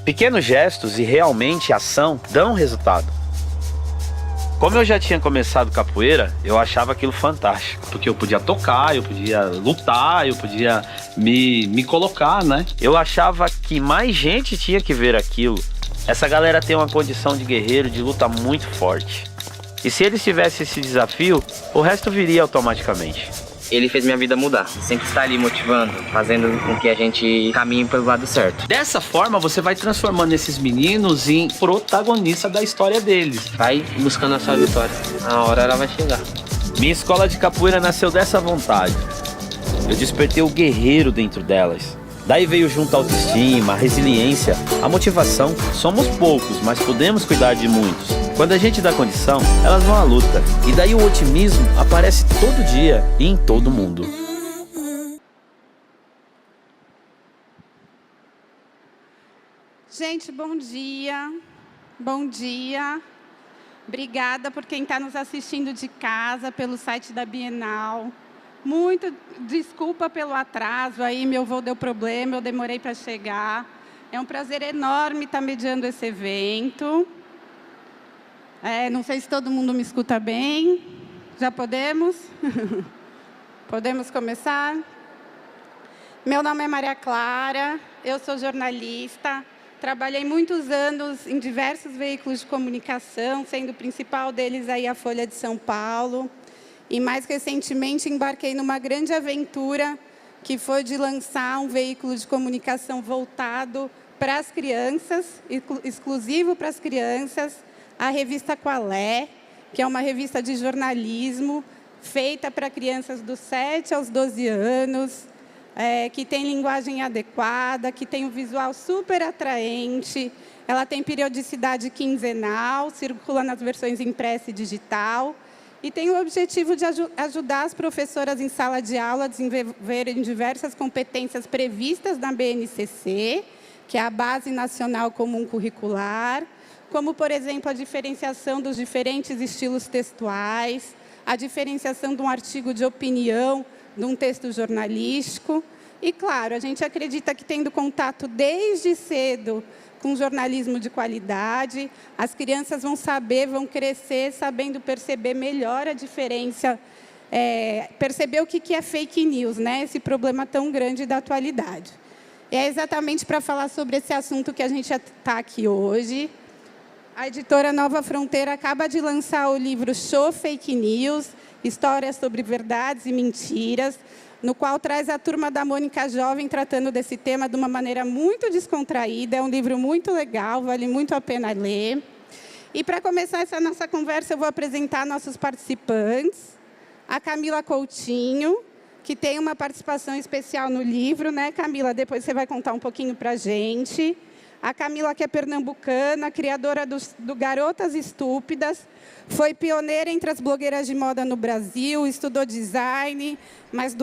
Pequenos gestos e realmente ação dão resultado. Como eu já tinha começado capoeira, eu achava aquilo fantástico, porque eu podia tocar, eu podia lutar, eu podia me colocar, né? Eu achava que mais gente tinha que ver aquilo. Essa galera tem uma condição de guerreiro, de luta muito forte. E se eles tivessem esse desafio, o resto viria automaticamente. Ele fez minha vida mudar. Sempre está ali motivando, fazendo com que a gente caminhe pelo lado certo. Dessa forma, você vai transformando esses meninos em protagonistas da história deles. Vai buscando a sua vitória. A hora ela vai chegar. Minha escola de capoeira nasceu dessa vontade. Eu despertei o guerreiro dentro delas. Daí veio junto a autoestima, a resiliência, a motivação. Somos poucos, mas podemos cuidar de muitos. Quando a gente dá condição, elas vão à luta. E daí o otimismo aparece todo dia e em todo mundo. Gente, bom dia. Bom dia. Obrigada por quem está nos assistindo de casa, pelo site da Bienal. Muito desculpa pelo atraso, aí meu voo deu problema, eu demorei para chegar. É um prazer enorme estar mediando esse evento. Não sei se todo mundo me escuta bem. Já podemos? Podemos começar? Meu nome é Maria Clara, eu sou jornalista. Trabalhei muitos anos em diversos veículos de comunicação, sendo o principal deles aí a Folha de São Paulo. E, mais recentemente, embarquei numa grande aventura, que foi de lançar um veículo de comunicação voltado para as crianças, exclusivo para as crianças, a revista Qualé, que é uma revista de jornalismo feita para crianças dos 7 aos 12 anos, que tem linguagem adequada, que tem um visual super atraente. Ela tem periodicidade quinzenal, circula nas versões impressa e digital, e tem o objetivo de ajudar as professoras em sala de aula a desenvolverem diversas competências previstas na BNCC, que é a Base Nacional Comum Curricular, como, por exemplo, a diferenciação dos diferentes estilos textuais, a diferenciação de um artigo de opinião de um texto jornalístico. E, claro, a gente acredita que, tendo contato desde cedo com jornalismo de qualidade, as crianças vão crescer sabendo perceber melhor a diferença, perceber o que é fake news, né? Esse problema tão grande da atualidade. É exatamente para falar sobre esse assunto que a gente está aqui hoje. A editora Nova Fronteira acaba de lançar o livro Show Fake News, Histórias sobre Verdades e Mentiras, no qual traz a Turma da Mônica Jovem tratando desse tema de uma maneira muito descontraída. É um livro muito legal, vale muito a pena ler. E, para começar essa nossa conversa, eu vou apresentar nossos participantes. A Camila Coutinho, que tem uma participação especial no livro, né, Camila? Depois você vai contar um pouquinho para a gente. A Camila, que é pernambucana, criadora do Garotas Estúpidas, foi pioneira entre as blogueiras de moda no Brasil, estudou design, mas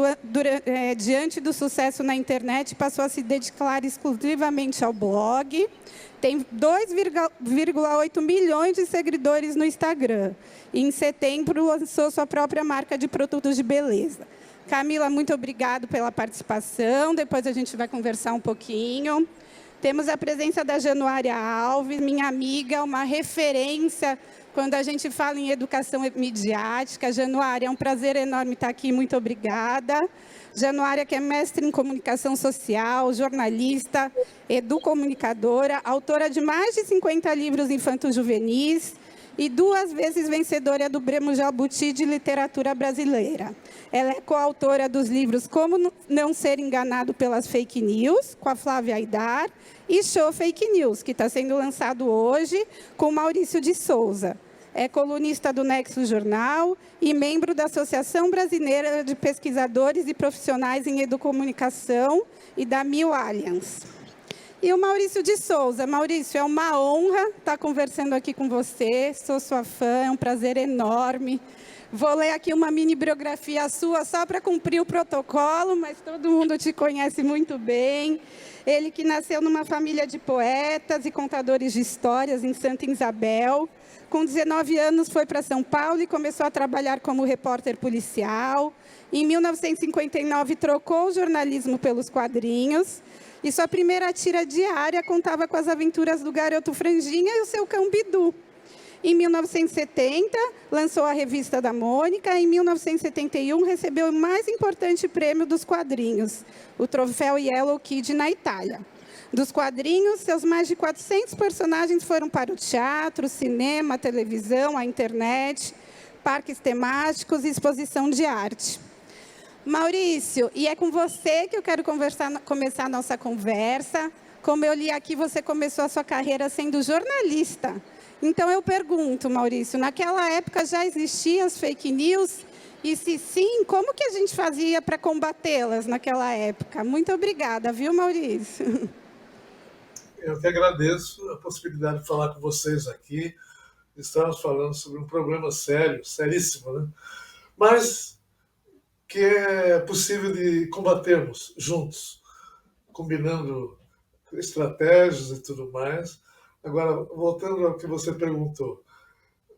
diante do sucesso na internet, passou a se dedicar exclusivamente ao blog. Tem 2,8 milhões de seguidores no Instagram. E, em setembro, lançou sua própria marca de produtos de beleza. Camila, muito obrigada pela participação. Depois a gente vai conversar um pouquinho. Temos a presença da Januária Alves, minha amiga, uma referência quando a gente fala em educação midiática. Januária, é um prazer enorme estar aqui, muito obrigada. Januária, que é mestre em comunicação social, jornalista, educomunicadora, autora de mais de 50 livros infanto-juvenis e 2 vezes vencedora do Prêmio Jabuti de Literatura Brasileira. Ela é coautora dos livros Como Não Ser Enganado pelas Fake News, com a Flávia Aidar, e Show Fake News, que está sendo lançado hoje com Maurício de Souza. É colunista do Nexo Jornal e membro da Associação Brasileira de Pesquisadores e Profissionais em Educomunicação e da Mil Alliance. E o Maurício de Souza. Maurício, é uma honra estar conversando aqui com você, sou sua fã, é um prazer enorme. Vou ler aqui uma mini biografia sua, só para cumprir o protocolo, mas todo mundo te conhece muito bem. Ele que nasceu numa família de poetas e contadores de histórias em Santa Isabel. Com 19 anos foi para São Paulo e começou a trabalhar como repórter policial. Em 1959, trocou o jornalismo pelos quadrinhos. E sua primeira tira diária contava com as aventuras do garoto Franjinha e o seu cão Bidu. Em 1970, lançou a Revista da Mônica. Em 1971, recebeu o mais importante prêmio dos quadrinhos, o troféu Yellow Kid na Itália. Dos quadrinhos, seus mais de 400 personagens foram para o teatro, cinema, televisão, a internet, parques temáticos e exposição de arte. Maurício, e é com você que eu quero começar a nossa conversa. Como eu li aqui, você começou a sua carreira sendo jornalista. Então, eu pergunto, Maurício, naquela época já existiam as fake news? E se sim, como que a gente fazia para combatê-las naquela época? Muito obrigada, viu, Maurício? Eu que agradeço a possibilidade de falar com vocês aqui. Estamos falando sobre um problema sério, seríssimo, né? Mas que é possível de combatermos juntos, combinando estratégias e tudo mais. Agora, voltando ao que você perguntou,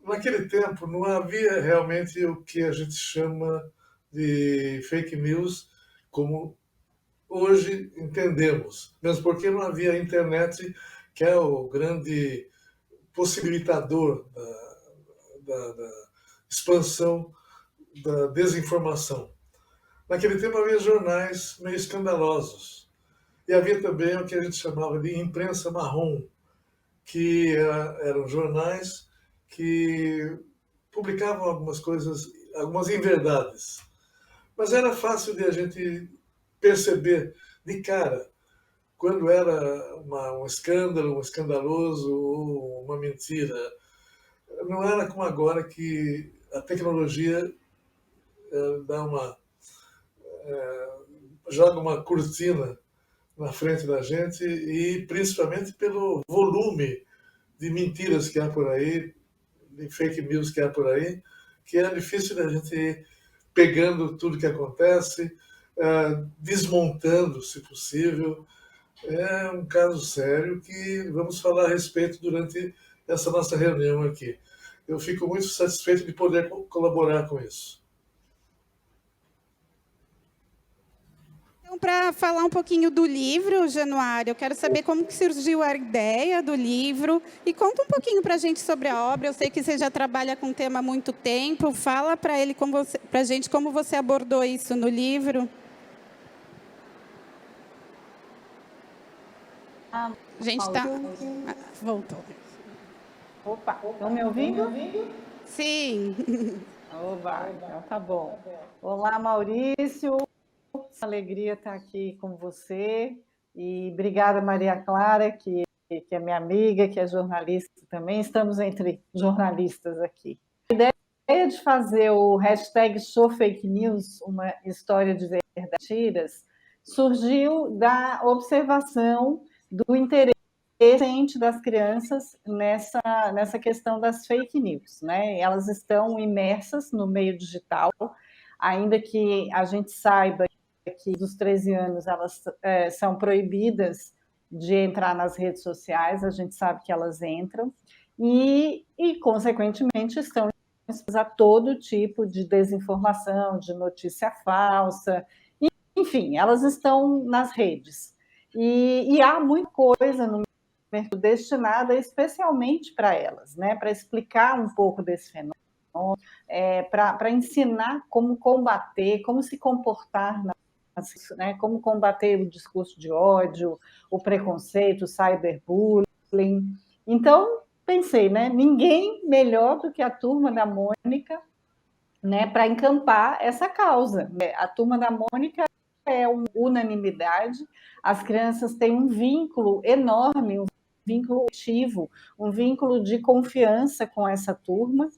naquele tempo não havia realmente o que a gente chama de fake news como hoje entendemos, mesmo porque não havia a internet, que é o grande possibilitador da expansão da desinformação. Naquele tempo havia jornais meio escandalosos. E havia também o que a gente chamava de imprensa marrom, que eram jornais que publicavam algumas coisas, algumas inverdades. Mas era fácil de a gente perceber de cara quando era um escândalo, um escandaloso ou uma mentira. Não era como agora que a tecnologia dá joga uma cortina na frente da gente e principalmente pelo volume de mentiras que há por aí, de fake news que há por aí, que é difícil da gente ir pegando tudo que acontece, desmontando, se possível. É um caso sério que vamos falar a respeito durante essa nossa reunião aqui. Eu fico muito satisfeito de poder colaborar com isso. Então, para falar um pouquinho do livro, Januário, eu quero saber como que surgiu a ideia do livro e conta um pouquinho para a gente sobre a obra. Eu sei que você já trabalha com o tema há muito tempo. Fala para a gente como você abordou isso no livro. A gente está... Voltou. Opa, estão me ouvindo? Sim. Oba, então tá bom. Olá, Maurício. Alegria estar aqui com você. E obrigada, Maria Clara, que é minha amiga, que é jornalista também. Estamos entre jornalistas aqui. A ideia de fazer o hashtag #ShowFakeNews, uma história de verdades, surgiu da observação do interesse das crianças nessa questão das fake news, né? Elas estão imersas no meio digital, ainda que a gente saiba que dos 13 anos elas são proibidas de entrar nas redes sociais, a gente sabe que elas entram, e consequentemente, estão expostas a todo tipo de desinformação, de notícia falsa, enfim, elas estão nas redes. E há muita coisa no mercado destinada especialmente para elas, né? Para explicar um pouco desse fenômeno, para ensinar como combater, como se comportar, né? Como combater o discurso de ódio, o preconceito, o cyberbullying. Então, pensei, né? Ninguém melhor do que a Turma da Mônica, né, para encampar essa causa. A Turma da Mônica é uma unanimidade, as crianças têm um vínculo enorme, um vínculo ativo, um vínculo de confiança com essa turma.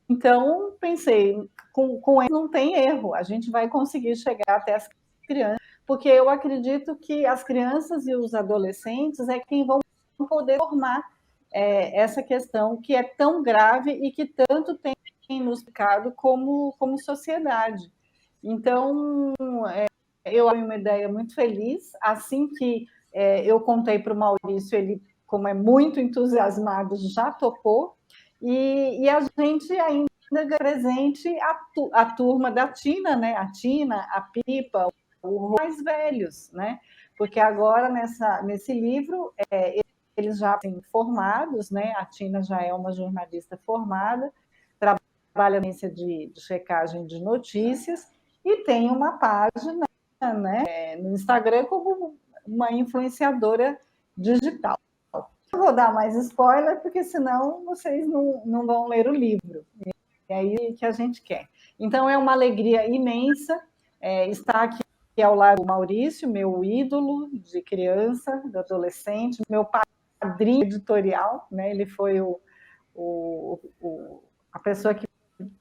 Então, pensei, com ele não tem erro, a gente vai conseguir chegar até as crianças, porque eu acredito que as crianças e os adolescentes é quem vão poder formar essa questão que é tão grave e que tanto tem nos ficado como sociedade. Então, eu tenho uma ideia muito feliz. Assim que eu contei para o Maurício, ele, como é muito entusiasmado, já topou. E a gente ainda presente a turma da Tina, né? A Tina, a Pipa, os mais velhos, né? Porque agora, nesse livro, eles já têm formados, né? A Tina já é uma jornalista formada, trabalha na agência de checagem de notícias e tem uma página, né, no Instagram como uma influenciadora digital. Não vou dar mais spoiler, porque senão vocês não vão ler o livro. É aí que a gente quer. Então, é uma alegria imensa estar aqui ao lado do Maurício, meu ídolo de criança, de adolescente, meu padrinho editorial, né? Ele foi a pessoa que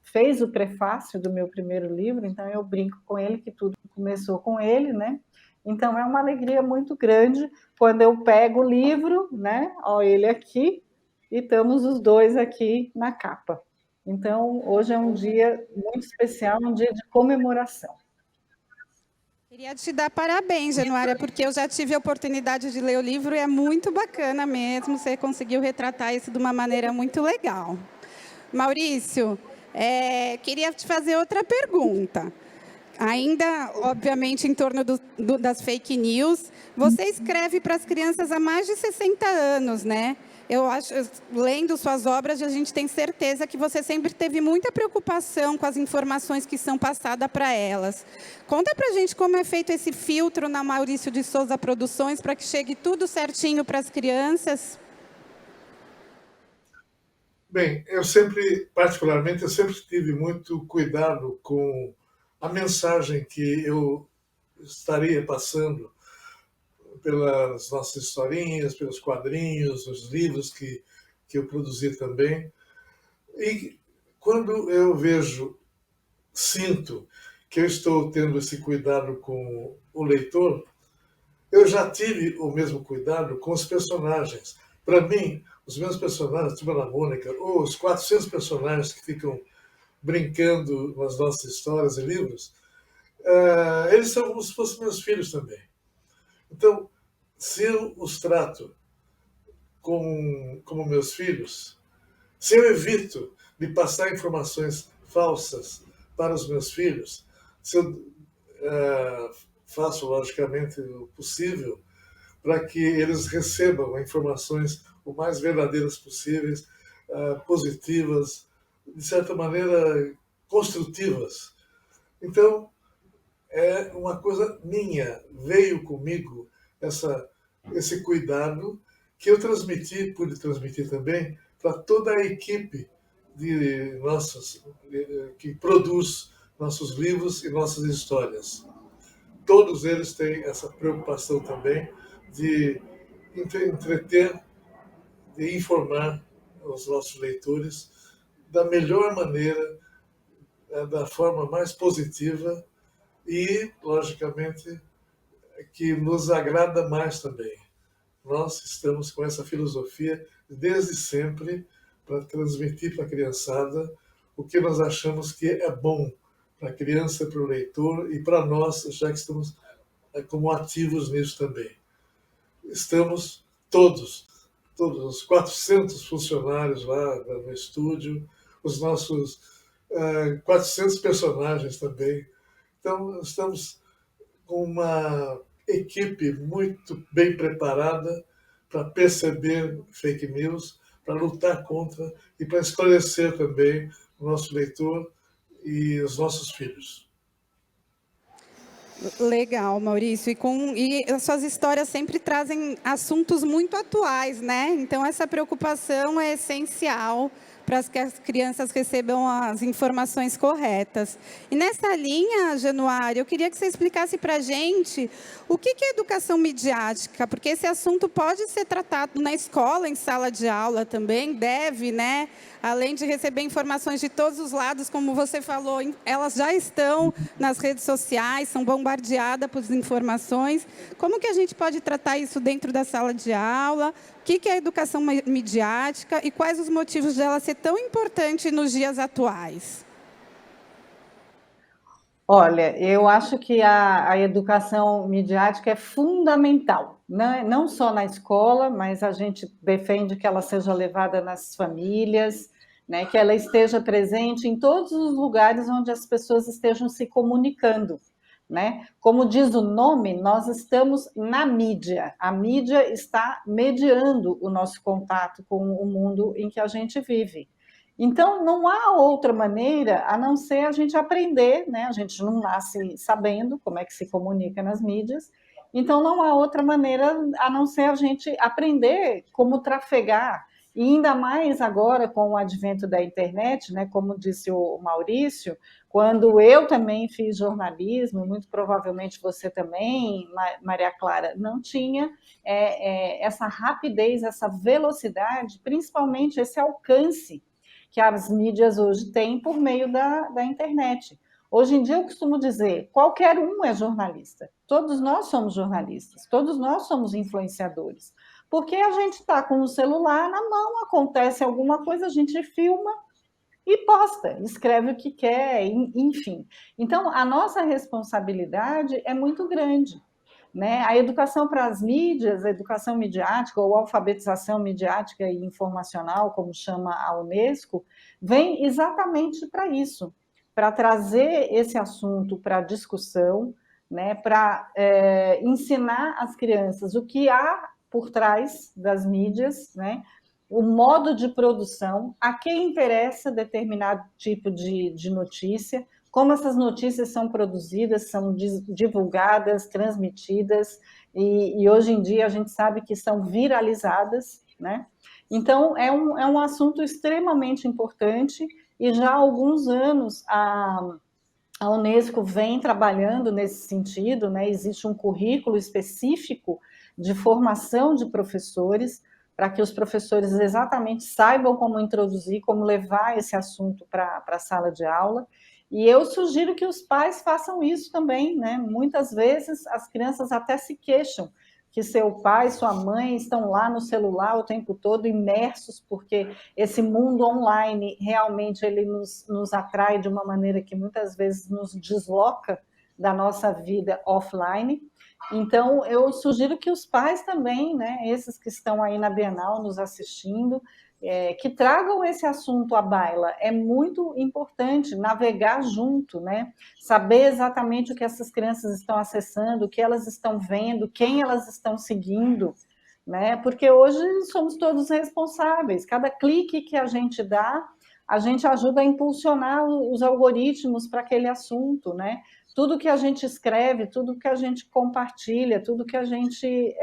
fez o prefácio do meu primeiro livro, então eu brinco com ele que tudo começou com ele, né? Então é uma alegria muito grande quando eu pego o livro, né? Ó, ele aqui, e estamos os dois aqui na capa. Então, hoje é um dia muito especial, um dia de comemoração. Queria te dar parabéns, Januária, porque eu já tive a oportunidade de ler o livro e é muito bacana mesmo, você conseguiu retratar isso de uma maneira muito legal. Maurício, queria te fazer outra pergunta. Ainda, obviamente, em torno das fake news, você escreve para as crianças há mais de 60 anos, né? Eu acho, lendo suas obras, a gente tem certeza que você sempre teve muita preocupação com as informações que são passadas para elas. Conta para a gente como é feito esse filtro na Maurício de Souza Produções para que chegue tudo certinho para as crianças. Bem, particularmente, eu sempre tive muito cuidado com a mensagem que eu estaria passando pelas nossas historinhas, pelos quadrinhos, os livros que eu produzi também. E quando eu sinto que eu estou tendo esse cuidado com o leitor, eu já tive o mesmo cuidado com os personagens. Para mim, os meus personagens, Turma da Mônica, ou os 400 personagens que ficam brincando nas nossas histórias e livros, eles são como se fossem meus filhos também. Então, se eu os trato como meus filhos, se eu evito de passar informações falsas para os meus filhos, se eu faço, logicamente, o possível para que eles recebam informações o mais verdadeiras possíveis, positivas, de certa maneira, construtivas. Então, é uma coisa minha, veio comigo esse cuidado que eu pude transmitir também para toda a equipe que produz nossos livros e nossas histórias. Todos eles têm essa preocupação também de entreter, de informar os nossos leitores da melhor maneira, da forma mais positiva e, logicamente, que nos agrada mais também. Nós estamos com essa filosofia desde sempre para transmitir para a criançada o que nós achamos que é bom para a criança, para o leitor e para nós, já que estamos como ativos nisso também. Estamos todos os 400 funcionários lá no estúdio, os nossos 400 personagens também. Então, estamos com uma equipe muito bem preparada para perceber fake news, para lutar contra e para esclarecer também o nosso leitor e os nossos filhos. Legal, Maurício. E as suas histórias sempre trazem assuntos muito atuais, né? Então, essa preocupação é essencial para que as crianças recebam as informações corretas. E nessa linha, Januária, eu queria que você explicasse para a gente o que é educação midiática, porque esse assunto pode ser tratado na escola, em sala de aula também, deve, né? Além de receber informações de todos os lados, como você falou, elas já estão nas redes sociais, são bombardeadas por informações. Como que a gente pode tratar isso dentro da sala de aula? O que é a educação midiática e quais os motivos dela ser tão importante nos dias atuais? Olha, eu acho que a educação midiática é fundamental, né? Não só na escola, mas a gente defende que ela seja levada nas famílias, né, que ela esteja presente em todos os lugares onde as pessoas estejam se comunicando, né? Como diz o nome, nós estamos na mídia. A mídia está mediando o nosso contato com o mundo em que a gente vive. Então, não há outra maneira a não ser a gente aprender, né? A gente não nasce sabendo como é que se comunica nas mídias, então não há outra maneira a não ser a gente aprender como trafegar. E ainda mais agora com o advento da internet, né? Como disse o Maurício, quando eu também fiz jornalismo, muito provavelmente você também, Maria Clara, não tinha essa rapidez, essa velocidade, principalmente esse alcance que as mídias hoje têm por meio da internet. Hoje em dia eu costumo dizer, qualquer um é jornalista. Todos nós somos jornalistas, todos nós somos influenciadores. Porque a gente está com o celular na mão, acontece alguma coisa, a gente filma e posta, escreve o que quer, enfim. Então, a nossa responsabilidade é muito grande, né? A educação para as mídias, a educação midiática ou alfabetização midiática e informacional, como chama a Unesco, vem exatamente para isso, para trazer esse assunto para discussão, né? Para ensinar as crianças o que há por trás das mídias, né? O modo de produção, a quem interessa determinado tipo de notícia, como essas notícias são produzidas, são divulgadas, transmitidas, e hoje em dia a gente sabe que são viralizadas, né? Então, é um assunto extremamente importante, e já há alguns anos a Unesco vem trabalhando nesse sentido, né? Existe um currículo específico de formação de professores, para que os professores exatamente saibam como introduzir, como levar esse assunto para a sala de aula. E eu sugiro que os pais façam isso também, né? Muitas vezes as crianças até se queixam que seu pai, sua mãe estão lá no celular o tempo todo imersos, porque esse mundo online realmente ele nos atrai de uma maneira que muitas vezes nos desloca da nossa vida offline. Então, eu sugiro que os pais também, né, esses que estão aí na Bienal nos assistindo, que tragam esse assunto à baila. É muito importante navegar junto, né? Saber exatamente o que essas crianças estão acessando, o que elas estão vendo, quem elas estão seguindo, né? Porque hoje somos todos responsáveis. Cada clique que a gente dá, a gente ajuda a impulsionar os algoritmos para aquele assunto, né? Tudo que a gente escreve, tudo que a gente compartilha, tudo que a gente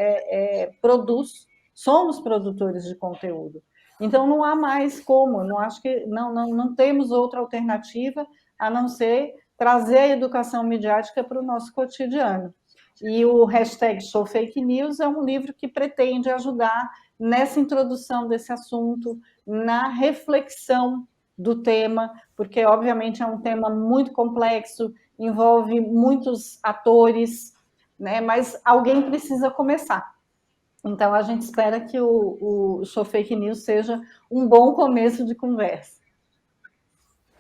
produz, somos produtores de conteúdo. Então, não há mais como, não acho que não temos outra alternativa a não ser trazer a educação midiática para o nosso cotidiano. E o #ShowFakeNews é um livro que pretende ajudar nessa introdução desse assunto, na reflexão do tema, porque, obviamente, é um tema muito complexo, envolve muitos atores, né? Mas alguém precisa começar. Então, a gente espera que o Show Fake News seja um bom começo de conversa.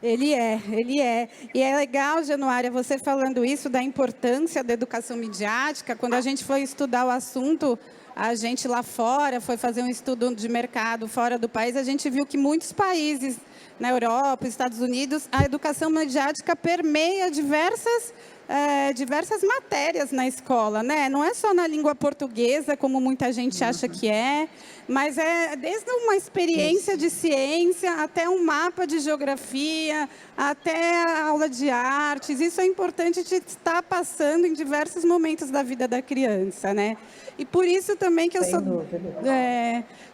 Ele é. E é legal, Januária, você falando isso da importância da educação midiática. Quando a gente foi estudar o assunto, a gente lá fora foi fazer um estudo de mercado fora do país, a gente viu que muitos países, na Europa, Estados Unidos, a educação midiática permeia diversas matérias na escola, né? Não é só na língua portuguesa, como muita gente acha que é, mas é desde uma experiência de ciência até um mapa de geografia, até a aula de artes. Isso é importante de estar passando em diversos momentos da vida da criança, né? E por isso também que eu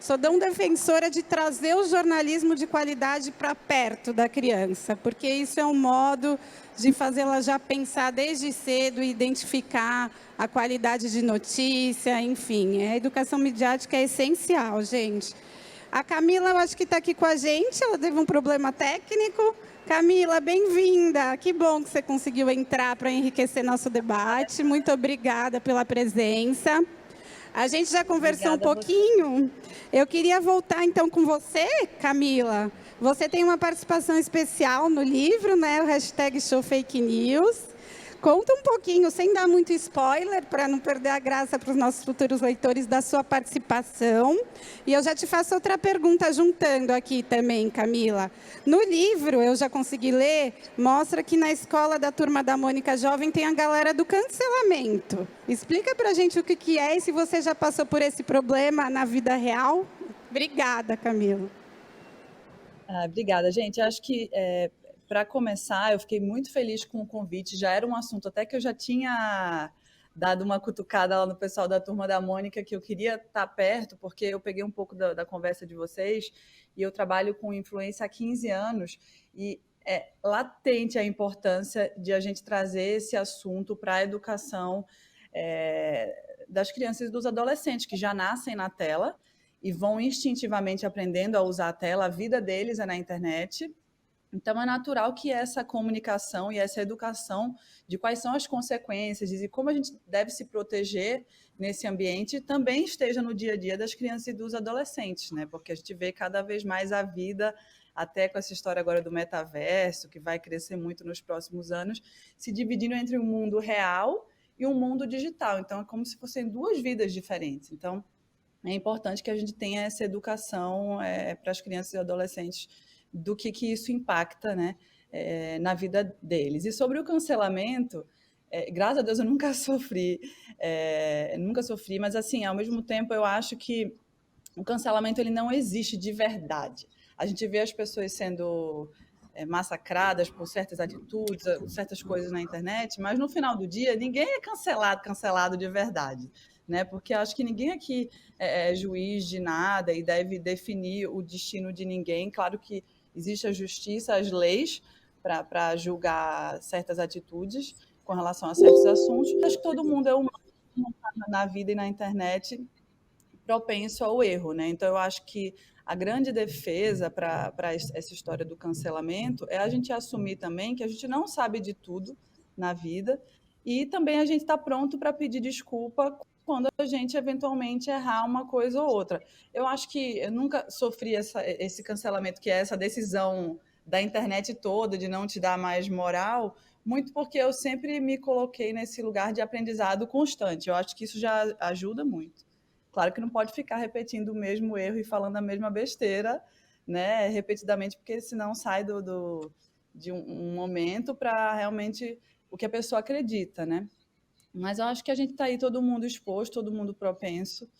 sou tão defensora de trazer o jornalismo de qualidade para perto da criança, porque isso é um modo de fazê-la já pensar desde cedo e identificar a qualidade de notícia, enfim. A educação midiática é essencial, gente. A Camila, eu acho que está aqui com a gente, ela teve um problema técnico. Camila, bem-vinda. Que bom que você conseguiu entrar para enriquecer nosso debate. Muito obrigada pela presença. A gente já conversou um pouquinho. Eu queria voltar, então, com você, Camila. Você tem uma participação especial no livro, né? O #ShowFakeNews. Conta um pouquinho, sem dar muito spoiler, para não perder a graça para os nossos futuros leitores, da sua participação. E eu já te faço outra pergunta juntando aqui também, Camila. No livro, eu já consegui ler, mostra que na escola da Turma da Mônica Jovem tem a galera do cancelamento. Explica para a gente o que é e se você já passou por esse problema na vida real. Obrigada, Camila. Obrigada, gente. Acho que, para começar, eu fiquei muito feliz com o convite. Já era um assunto até que eu já tinha dado uma cutucada lá no pessoal da Turma da Mônica, que eu queria estar perto, porque eu peguei um pouco da conversa de vocês, e eu trabalho com influência há 15 anos, e é latente a importância de a gente trazer esse assunto para a educação das crianças e dos adolescentes, que já nascem na tela, e vão instintivamente aprendendo a usar a tela, a vida deles é na internet. Então, é natural que essa comunicação e essa educação de quais são as consequências e como a gente deve se proteger nesse ambiente também esteja no dia a dia das crianças e dos adolescentes, né? Porque a gente vê cada vez mais a vida, até com essa história agora do metaverso, que vai crescer muito nos próximos anos, se dividindo entre um mundo real e um mundo digital. Então, é como se fossem duas vidas diferentes. Então, é importante que a gente tenha essa educação para as crianças e adolescentes do que isso impacta, né, na vida deles. E sobre o cancelamento, graças a Deus eu nunca sofri, mas assim, ao mesmo tempo eu acho que o cancelamento ele não existe de verdade. A gente vê as pessoas sendo massacradas por certas atitudes, certas coisas na internet, mas no final do dia ninguém é cancelado de verdade, né? Porque acho que ninguém aqui é juiz de nada e deve definir o destino de ninguém. Claro que existe a justiça, as leis para julgar certas atitudes com relação a certos assuntos. Acho que todo mundo é humano na vida e na internet propenso ao erro, né? Então, eu acho que a grande defesa para essa história do cancelamento é a gente assumir também que a gente não sabe de tudo na vida e também a gente está pronto para pedir desculpa quando a gente eventualmente errar uma coisa ou outra. Eu acho que eu nunca sofri esse cancelamento, que é essa decisão da internet toda de não te dar mais moral, muito porque eu sempre me coloquei nesse lugar de aprendizado constante. Eu acho que isso já ajuda muito. Claro que não pode ficar repetindo o mesmo erro e falando a mesma besteira, né, repetidamente, porque senão sai de um momento para realmente o que a pessoa acredita, né? Mas eu acho que a gente está aí todo mundo exposto, todo mundo propenso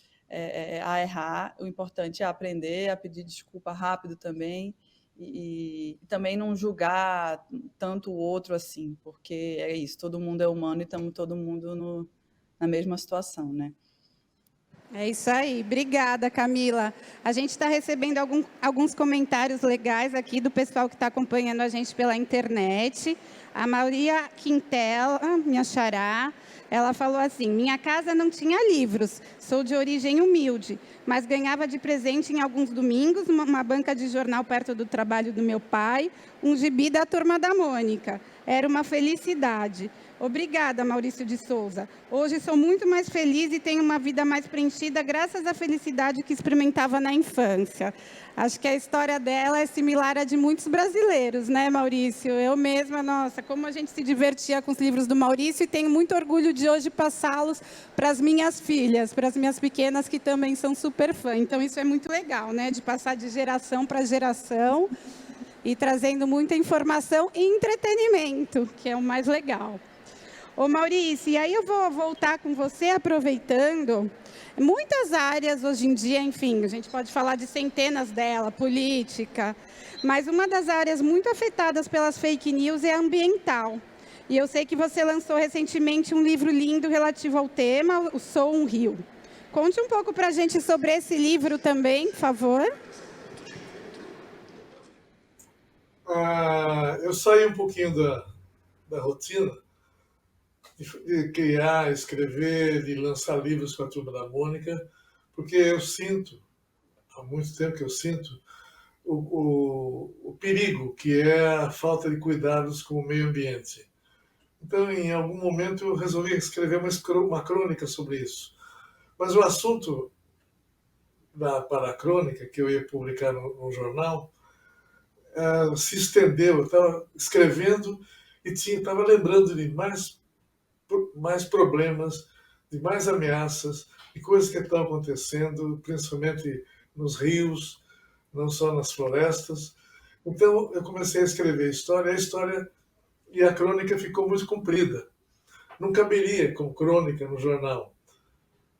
a errar. O importante é aprender, a pedir desculpa rápido também e também não julgar tanto o outro assim, porque é isso, todo mundo é humano e estamos todo mundo na mesma situação, né? É isso aí. Obrigada, Camila. A gente está recebendo alguns comentários legais aqui do pessoal que está acompanhando a gente pela internet. A Maria Quintela, minha xará, ela falou assim: minha casa não tinha livros, sou de origem humilde, mas ganhava de presente em alguns domingos uma banca de jornal perto do trabalho do meu pai, um gibi da Turma da Mônica. Era uma felicidade. Obrigada, Maurício de Souza. Hoje sou muito mais feliz e tenho uma vida mais preenchida graças à felicidade que experimentava na infância. Acho que a história dela é similar à de muitos brasileiros, né, Maurício? Eu mesma, nossa, como a gente se divertia com os livros do Maurício e tenho muito orgulho de hoje passá-los para as minhas filhas, para as minhas pequenas que também são super fãs. Então isso é muito legal, né, de passar de geração para geração e trazendo muita informação e entretenimento, que é o mais legal. Ô Maurício, e aí eu vou voltar com você aproveitando. Muitas áreas hoje em dia, enfim, a gente pode falar de centenas delas, política, mas uma das áreas muito afetadas pelas fake news é a ambiental. E eu sei que você lançou recentemente um livro lindo relativo ao tema, o Sou um Rio. Conte um pouco para a gente sobre esse livro também, por favor. Eu saí um pouquinho da rotina de criar, escrever, de lançar livros com a Turma da Mônica, porque eu sinto, há muito tempo que eu sinto, o perigo que é a falta de cuidados com o meio ambiente. Então, em algum momento, eu resolvi escrever uma crônica sobre isso. Mas o assunto para a crônica, que eu ia publicar no jornal, se estendeu. Eu estava escrevendo e estava lembrando de mais mais problemas, de mais ameaças, de coisas que estão acontecendo, principalmente nos rios, não só nas florestas. Então, eu comecei a escrever história, a história e a crônica ficou muito comprida. Não caberia com crônica no jornal.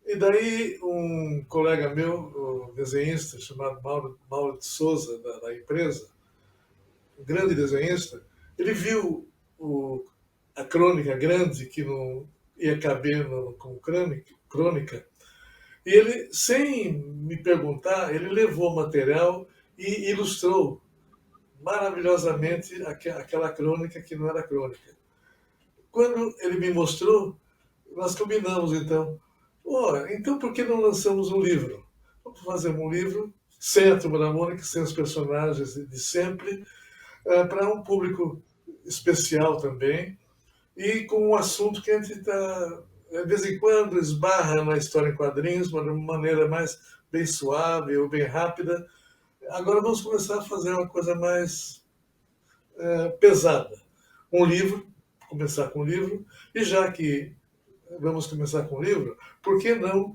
E daí um colega meu, um desenhista chamado Mauro de Souza, da empresa, um grande desenhista, ele viu a crônica grande, que não ia caber com crônica, e ele, sem me perguntar, ele levou o material e ilustrou maravilhosamente aquela crônica que não era crônica. Quando ele me mostrou, nós combinamos então. Então por que não lançamos um livro? Vamos fazer um livro sem a Turma da Mônica, sem os personagens de sempre, para um público especial também, e com um assunto que a gente está, de vez em quando, esbarra na história em quadrinhos, mas de uma maneira mais bem suave ou bem rápida. Agora vamos começar a fazer uma coisa mais pesada. Um livro, começar com um livro, e já que vamos começar com um livro, por que não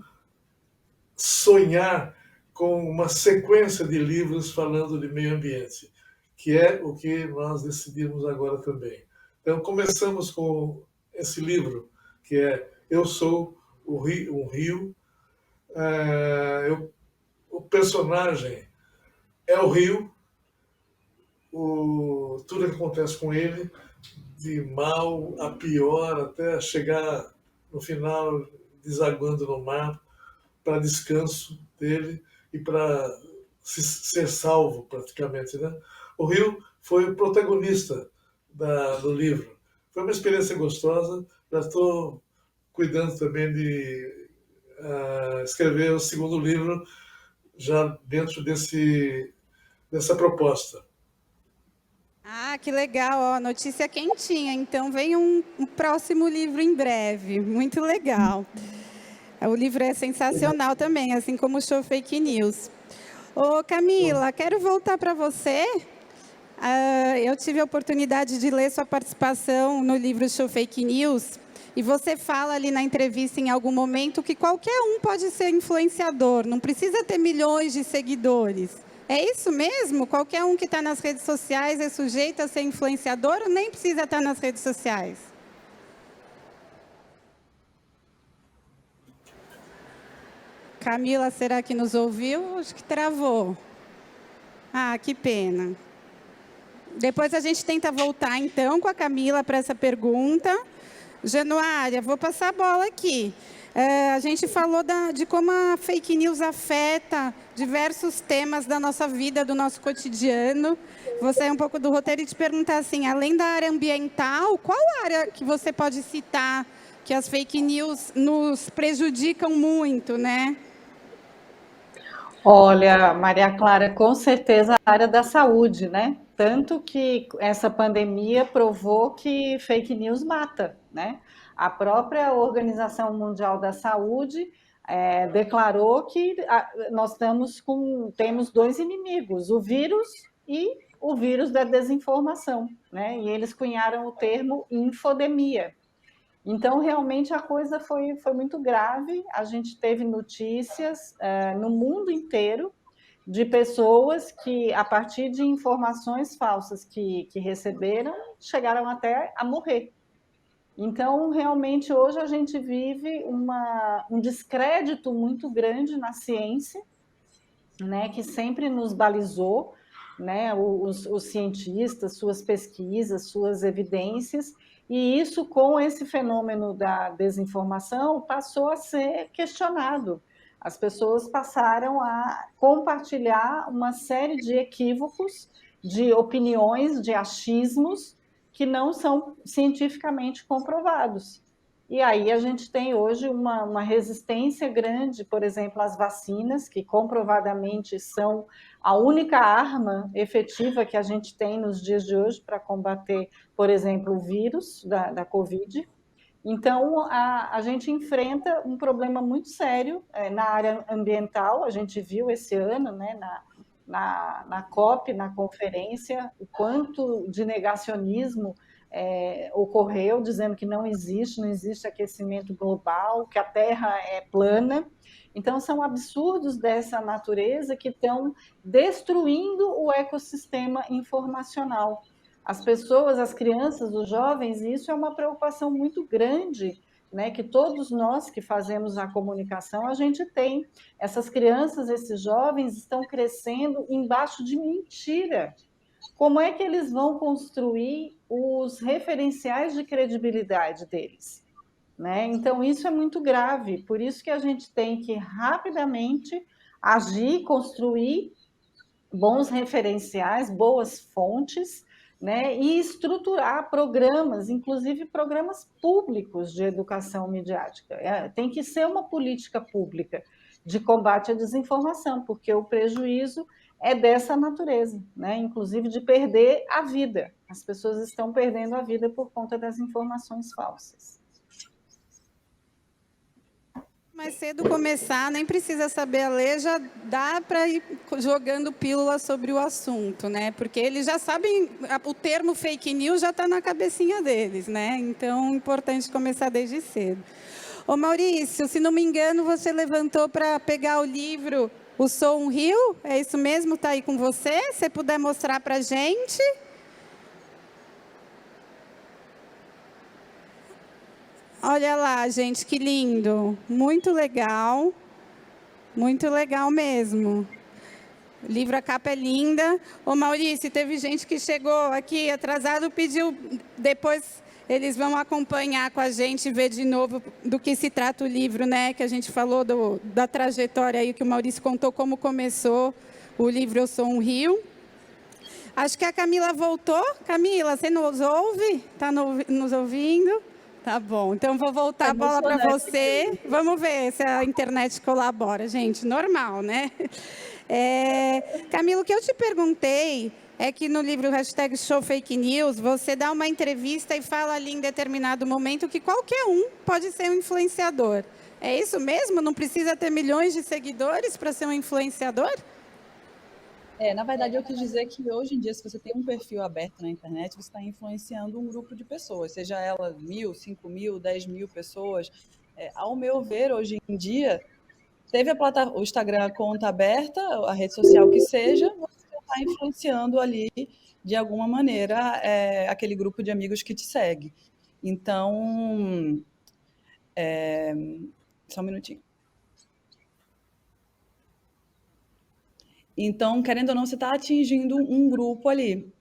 sonhar com uma sequência de livros falando de meio ambiente, que é o que nós decidimos agora também. Então, começamos com esse livro, que é Eu Sou um Rio. O personagem é o rio, tudo que acontece com ele, de mal a pior, até chegar no final desaguando no mar, para descanso dele e para ser salvo, praticamente, né? O rio foi o protagonista do livro. Foi uma experiência gostosa. Já estou cuidando também de escrever o segundo livro já dentro dessa proposta. Ah, que legal, ó, notícia quentinha. Então vem um próximo livro em breve. Muito legal. O livro é sensacional também, assim como o Show Fake News. Ô, Camila, quero voltar para você. Eu tive a oportunidade de ler sua participação no livro Show Fake News, e você fala ali na entrevista, em algum momento, que qualquer um pode ser influenciador, não precisa ter milhões de seguidores. É isso mesmo? Qualquer um que está nas redes sociais é sujeito a ser influenciador ou nem precisa estar nas redes sociais? Camila, será que nos ouviu? Acho que travou. Ah, que pena. Depois a gente tenta voltar, então, com a Camila para essa pergunta. Januária, vou passar a bola aqui. A gente falou de como a fake news afeta diversos temas da nossa vida, do nosso cotidiano. Vou sair um pouco do roteiro e te perguntar assim, além da área ambiental, qual área que você pode citar que as fake news nos prejudicam muito, né? Olha, Maria Clara, com certeza a área da saúde, né? Tanto que essa pandemia provou que fake news mata, né? A própria Organização Mundial da Saúde declarou que nós temos dois inimigos, o vírus e o vírus da desinformação, né? E eles cunharam o termo infodemia. Então, realmente, a coisa foi muito grave. A gente teve notícias no mundo inteiro de pessoas que, a partir de informações falsas que receberam, chegaram até a morrer. Então, realmente, hoje a gente vive um descrédito muito grande na ciência, né, que sempre nos balizou, né, os cientistas, suas pesquisas, suas evidências, e isso, com esse fenômeno da desinformação, passou a ser questionado. As pessoas passaram a compartilhar uma série de equívocos, de opiniões, de achismos, que não são cientificamente comprovados. E aí a gente tem hoje uma resistência grande, por exemplo, às vacinas, que comprovadamente são a única arma efetiva que a gente tem nos dias de hoje para combater, por exemplo, o vírus da Covid. Então, a gente enfrenta um problema muito sério na área ambiental. A gente viu esse ano, né, na COP, na conferência, o quanto de negacionismo ocorreu, dizendo que não existe aquecimento global, que a Terra é plana. Então, são absurdos dessa natureza que estão destruindo o ecossistema informacional. As pessoas, as crianças, os jovens, isso é uma preocupação muito grande, né, que todos nós que fazemos a comunicação, a gente tem. Essas crianças, esses jovens estão crescendo embaixo de mentira. Como é que eles vão construir os referenciais de credibilidade deles? Né? Então, isso é muito grave, por isso que a gente tem que rapidamente agir, construir bons referenciais, boas fontes, né? E estruturar programas, inclusive programas públicos de educação midiática. Tem que ser uma política pública de combate à desinformação, porque o prejuízo é dessa natureza, né? Inclusive de perder a vida. As pessoas estão perdendo a vida por conta das informações falsas. Mais cedo começar, nem precisa saber ler, já dá para ir jogando pílula sobre o assunto, né? Porque eles já sabem, o termo fake news já está na cabecinha deles, né? Então, é importante começar desde cedo. Ô Maurício, se não me engano, você levantou para pegar o livro O Sou um Rio? É isso mesmo? Está aí com você? Se você puder mostrar para a gente. Olha lá, gente, que lindo. Muito legal mesmo. O livro, a capa é linda. Ô Maurício, teve gente que chegou aqui atrasado, pediu, depois eles vão acompanhar com a gente, ver de novo do que se trata o livro, né? Que a gente falou da trajetória aí, que o Maurício contou como começou o livro Eu Sou um Rio. Acho que a Camila voltou. Camila, você nos ouve? Está nos ouvindo? Tá bom, então vou voltar a bola para você. Vamos ver se a internet colabora, gente. Normal, né? Camila, o que eu te perguntei é que no livro #ShowFakeNews, você dá uma entrevista e fala ali em determinado momento que qualquer um pode ser um influenciador. É isso mesmo? Não precisa ter milhões de seguidores para ser um influenciador? Na verdade, eu quis dizer que hoje em dia, se você tem um perfil aberto na internet, você está influenciando um grupo de pessoas, seja ela 1.000, 5.000, 10.000 pessoas. Ao meu ver, hoje em dia, teve o Instagram, a conta aberta, a rede social que seja, você está influenciando ali, de alguma maneira, aquele grupo de amigos que te segue. Então, só um minutinho. Então, querendo ou não, você está atingindo um grupo ali.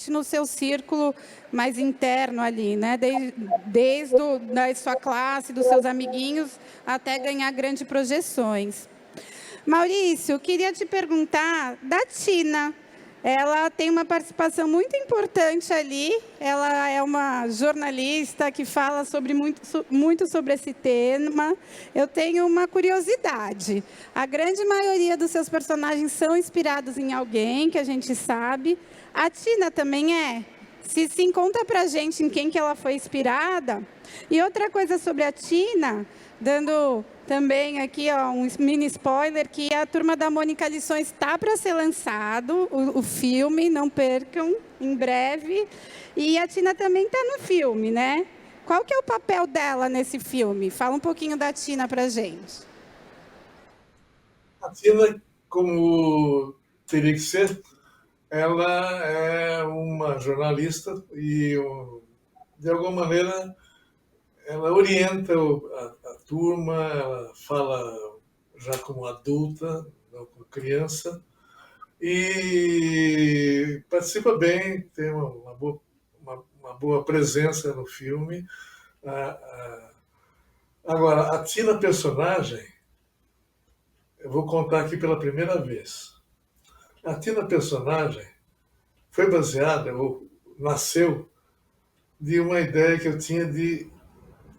No seu círculo mais interno ali, né? Desde da sua classe, dos seus amiguinhos, até ganhar grandes projeções. Maurício, queria te perguntar da Tina. Ela tem uma participação muito importante ali. Ela é uma jornalista que fala muito sobre esse tema. Eu tenho uma curiosidade. A grande maioria dos seus personagens são inspirados em alguém que a gente sabe. A Tina também é? Se sim, conta pra gente em quem que ela foi inspirada. E outra coisa sobre a Tina, dando também aqui um mini spoiler, que a Turma da Mônica Lições está para ser lançado, o filme, não percam, em breve. E a Tina também está no filme, né? Qual que é o papel dela nesse filme? Fala um pouquinho da Tina para a gente. A Tina, como teria que ser, ela é uma jornalista e, de alguma maneira, ela orienta a turma, ela fala já como adulta, não como criança, e participa bem, tem uma boa presença no filme. Agora, a Tina personagem, eu vou contar aqui pela primeira vez. A Tina personagem foi baseada, ou nasceu, de uma ideia que eu tinha de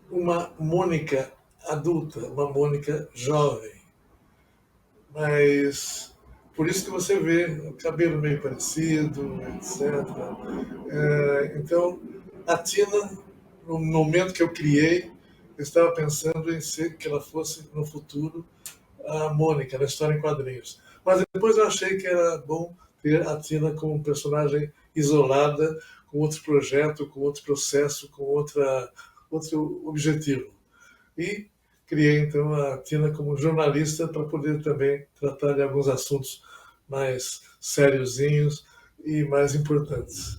uma Mônica adulta, uma Mônica jovem. Mas Por isso que você vê o cabelo meio parecido, etc. Então, a Tina, no momento que eu criei, eu estava pensando em ser que ela fosse, no futuro, a Mônica, na história em quadrinhos. Mas depois eu achei que era bom ter a Tina como um personagem isolada, com outro projeto, com outro processo, com outro objetivo. E criei, então, a Tina como jornalista para poder também tratar de alguns assuntos mais sériozinhos e mais importantes.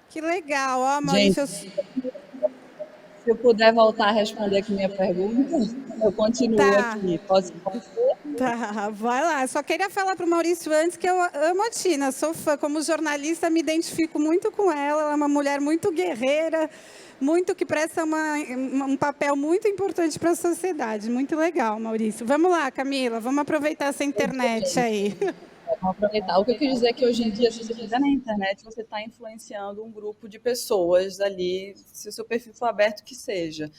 Que legal, ó, Gente, Maurício. se eu puder voltar a responder aqui minha pergunta, eu continuo Tá, aqui. Posso? tá, vai lá. Eu só queria falar para o Maurício antes que eu amo a Tina, sou fã. Como jornalista, me identifico muito com ela. Ela é uma mulher muito guerreira, muito que presta um papel muito importante para a sociedade. Muito legal, Maurício. Vamos lá, Camila, vamos aproveitar essa internet aí. Vamos aproveitar. O que eu quis dizer é que hoje em dia, se você estiver na internet, você está influenciando um grupo de pessoas ali, se o seu perfil for aberto, que seja.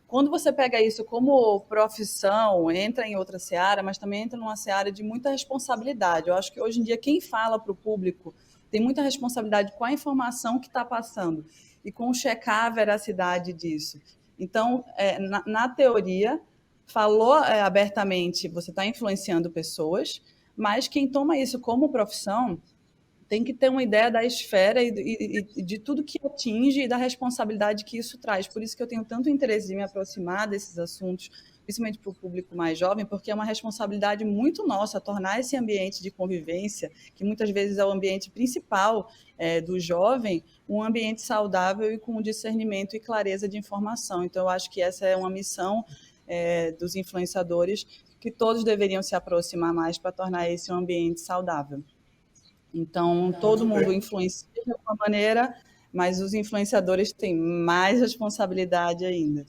Quando você pega isso como profissão, entra em outra seara, mas também entra numa seara de muita responsabilidade. Eu acho que hoje em dia quem fala para o público tem muita responsabilidade com a informação que está passando e com checar a veracidade disso. Então, na teoria, falou abertamente, você está influenciando pessoas, mas quem toma isso como profissão tem que ter uma ideia da esfera e de tudo que atinge e da responsabilidade que isso traz. Por isso que eu tenho tanto interesse de me aproximar desses assuntos, principalmente para o público mais jovem, porque é uma responsabilidade muito nossa tornar esse ambiente de convivência, que muitas vezes é o ambiente principal do jovem, um ambiente saudável e com discernimento e clareza de informação. Então, eu acho que essa é uma missão dos influenciadores que todos deveriam se aproximar mais para tornar esse um ambiente saudável. Então, todo mundo influencia de alguma maneira, mas os influenciadores têm mais responsabilidade ainda.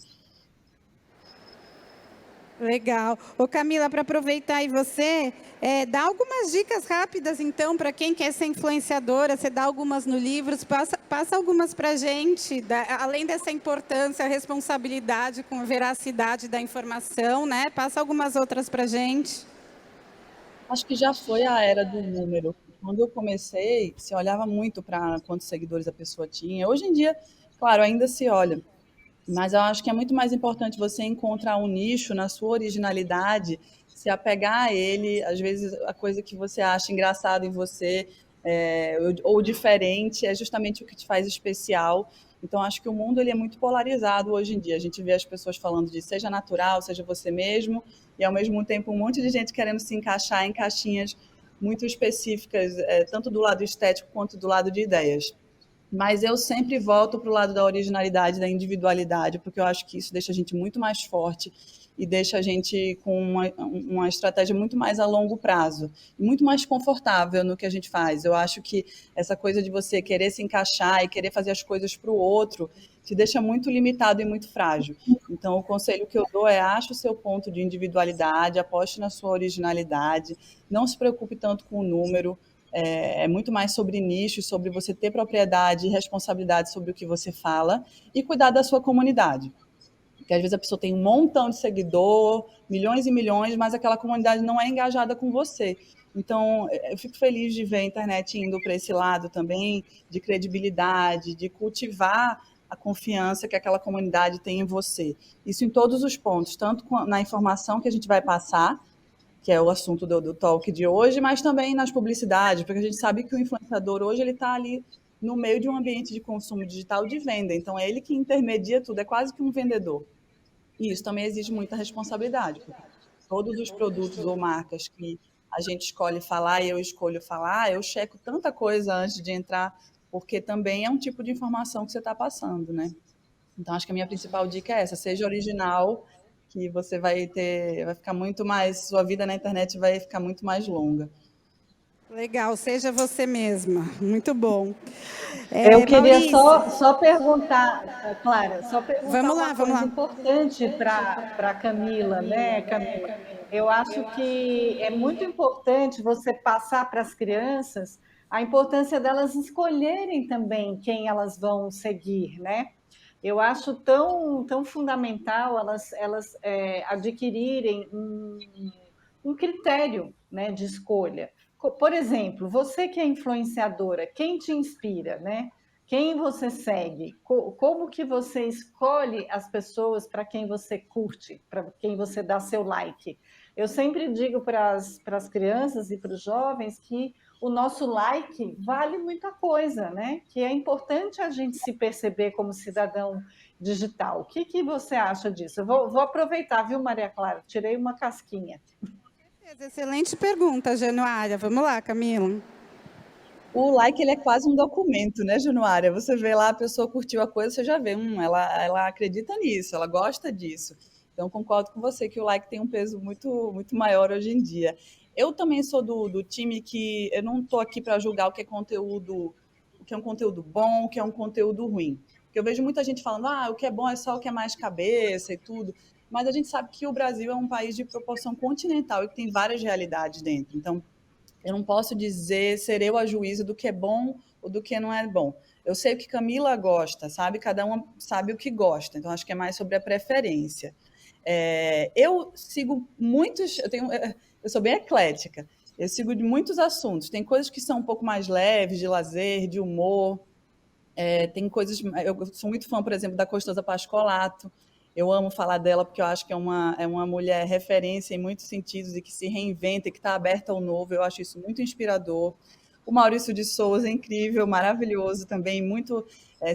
Legal. Ô, Camila, para aproveitar aí você, dá algumas dicas rápidas, então, para quem quer ser influenciadora. Você dá algumas no livro, passa algumas para a gente, além dessa importância, a responsabilidade com a veracidade da informação, né? Passa algumas outras para a gente. Acho que já foi a era do número. Quando eu comecei, se olhava muito para quantos seguidores a pessoa tinha. Hoje em dia, claro, ainda se olha. Mas eu acho que é muito mais importante você encontrar um nicho na sua originalidade, se apegar a ele, às vezes a coisa que você acha engraçada em você ou diferente é justamente o que te faz especial. Então, acho que o mundo ele é muito polarizado hoje em dia. A gente vê as pessoas falando de seja natural, seja você mesmo, e ao mesmo tempo um monte de gente querendo se encaixar em caixinhas muito específicas, tanto do lado estético quanto do lado de ideias. Mas eu sempre volto para o lado da originalidade, da individualidade, porque eu acho que isso deixa a gente muito mais forte e deixa a gente com uma estratégia muito mais a longo prazo, muito mais confortável no que a gente faz. Eu acho que essa coisa de você querer se encaixar e querer fazer as coisas para o outro te deixa muito limitado e muito frágil. Então, o conselho que eu dou é ache o seu ponto de individualidade, aposte na sua originalidade, não se preocupe tanto com o número, é muito mais sobre nicho, sobre você ter propriedade e responsabilidade sobre o que você fala e cuidar da sua comunidade. Porque às vezes a pessoa tem um montão de seguidor, milhões e milhões, mas aquela comunidade não é engajada com você. Então, eu fico feliz de ver a internet indo para esse lado também, de credibilidade, de cultivar a confiança que aquela comunidade tem em você. Isso em todos os pontos, tanto na informação que a gente vai passar, que é o assunto do talk de hoje, mas também nas publicidades, porque a gente sabe que o influenciador hoje ele está ali no meio de um ambiente de consumo digital de venda, então é ele que intermedia tudo, é quase que um vendedor. E isso também exige muita responsabilidade, porque todos os produtos ou marcas que a gente escolhe falar e eu escolho falar, eu checo tanta coisa antes de entrar, porque também é um tipo de informação que você está passando, né? Então, acho que a minha principal dica é essa, seja original, que você vai ficar muito mais, sua vida na internet vai ficar muito mais longa. Legal, seja você mesma. Muito bom. Eu queria Maurício, só perguntar, Clara, só perguntar vamos uma lá. coisa importante para a Camila, né, Camila? Eu acho que é muito importante você passar para as crianças a importância delas escolherem também quem elas vão seguir, né? Eu acho tão fundamental elas adquirirem um critério, né, de escolha. Por exemplo, você que é influenciadora, quem te inspira, né? Quem você segue? Como que você escolhe as pessoas para quem você curte, para quem você dá seu like? Eu sempre digo para as crianças e para os jovens que o nosso like vale muita coisa, né? Que é importante a gente se perceber como cidadão digital. O que você acha disso? Eu vou aproveitar, viu, Maria Clara? Tirei uma casquinha. Excelente pergunta, Januária. Vamos lá, Camila. O like ele é quase um documento, né, Januária? Você vê lá, a pessoa curtiu a coisa, você já vê, ela acredita nisso, ela gosta disso. Então, concordo com você que o like tem um peso muito, muito maior hoje em dia. Eu também sou do time que eu não estou aqui para julgar o que é um conteúdo bom, o que é um conteúdo ruim. Porque eu vejo muita gente falando, o que é bom é só o que é mais cabeça e tudo. Mas a gente sabe que o Brasil é um país de proporção continental e que tem várias realidades dentro. Então, eu não posso dizer, ser eu a juízo do que é bom ou do que não é bom. Eu sei o que Camila gosta, sabe? Cada uma sabe o que gosta. Então, acho que é mais sobre a preferência. Eu sigo muitos... Eu sou bem eclética. Eu sigo de muitos assuntos. Tem coisas que são um pouco mais leves, de lazer, de humor. Tem coisas... Eu sou muito fã, por exemplo, da Costosa Pascolato. Eu amo falar dela porque eu acho que é uma mulher referência em muitos sentidos e que se reinventa e que está aberta ao novo. Eu acho isso muito inspirador. O Maurício de Souza é incrível, maravilhoso também, muito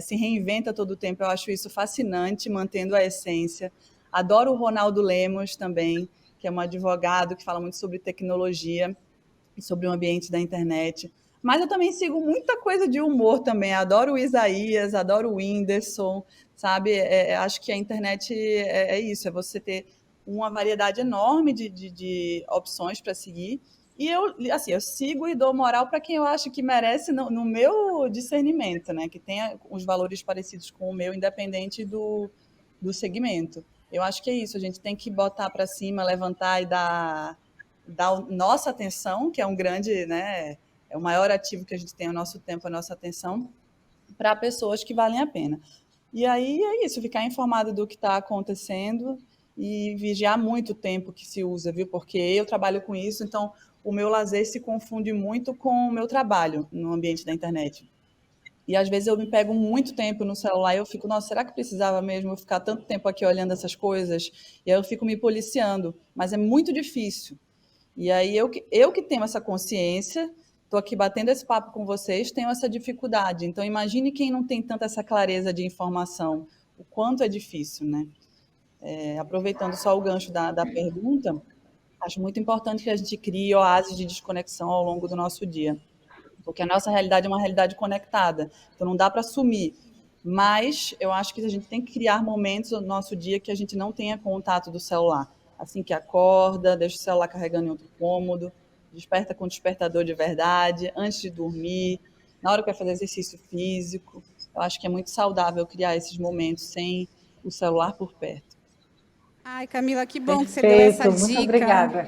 se reinventa todo o tempo. Eu acho isso fascinante, mantendo a essência. Adoro o Ronaldo Lemos também, que é um advogado que fala muito sobre tecnologia e sobre o ambiente da internet. Mas eu também sigo muita coisa de humor também. Adoro o Isaías, adoro o Whindersson, sabe? Acho que a internet é isso, é você ter uma variedade enorme de opções para seguir. E eu sigo e dou moral para quem eu acho que merece no meu discernimento, né? Que tenha os valores parecidos com o meu, independente do segmento. Eu acho que é isso, a gente tem que botar para cima, levantar e dar nossa atenção, que é um grande, né? É o maior ativo que a gente tem, o nosso tempo, a nossa atenção, para pessoas que valem a pena. E aí é isso, ficar informado do que está acontecendo e vigiar muito o tempo que se usa, viu? Porque eu trabalho com isso, então o meu lazer se confunde muito com o meu trabalho no ambiente da internet. E às vezes eu me pego muito tempo no celular e eu fico, nossa, será que precisava mesmo eu ficar tanto tempo aqui olhando essas coisas? E aí eu fico me policiando, mas é muito difícil. E aí eu que tenho essa consciência, estou aqui batendo esse papo com vocês, tenho essa dificuldade. Então imagine quem não tem tanta essa clareza de informação, o quanto é difícil, né? Aproveitando só o gancho da pergunta, acho muito importante que a gente crie oásis de desconexão ao longo do nosso dia, porque a nossa realidade é uma realidade conectada, então não dá para sumir. Mas eu acho que a gente tem que criar momentos no nosso dia que a gente não tenha contato do celular. Assim que acorda, deixa o celular carregando em outro cômodo, desperta com despertador de verdade, antes de dormir, na hora que vai fazer exercício físico. Eu acho que é muito saudável criar esses momentos sem o celular por perto. Ai, Camila, que bom que você deu essa Perfeito, muito dica. obrigada.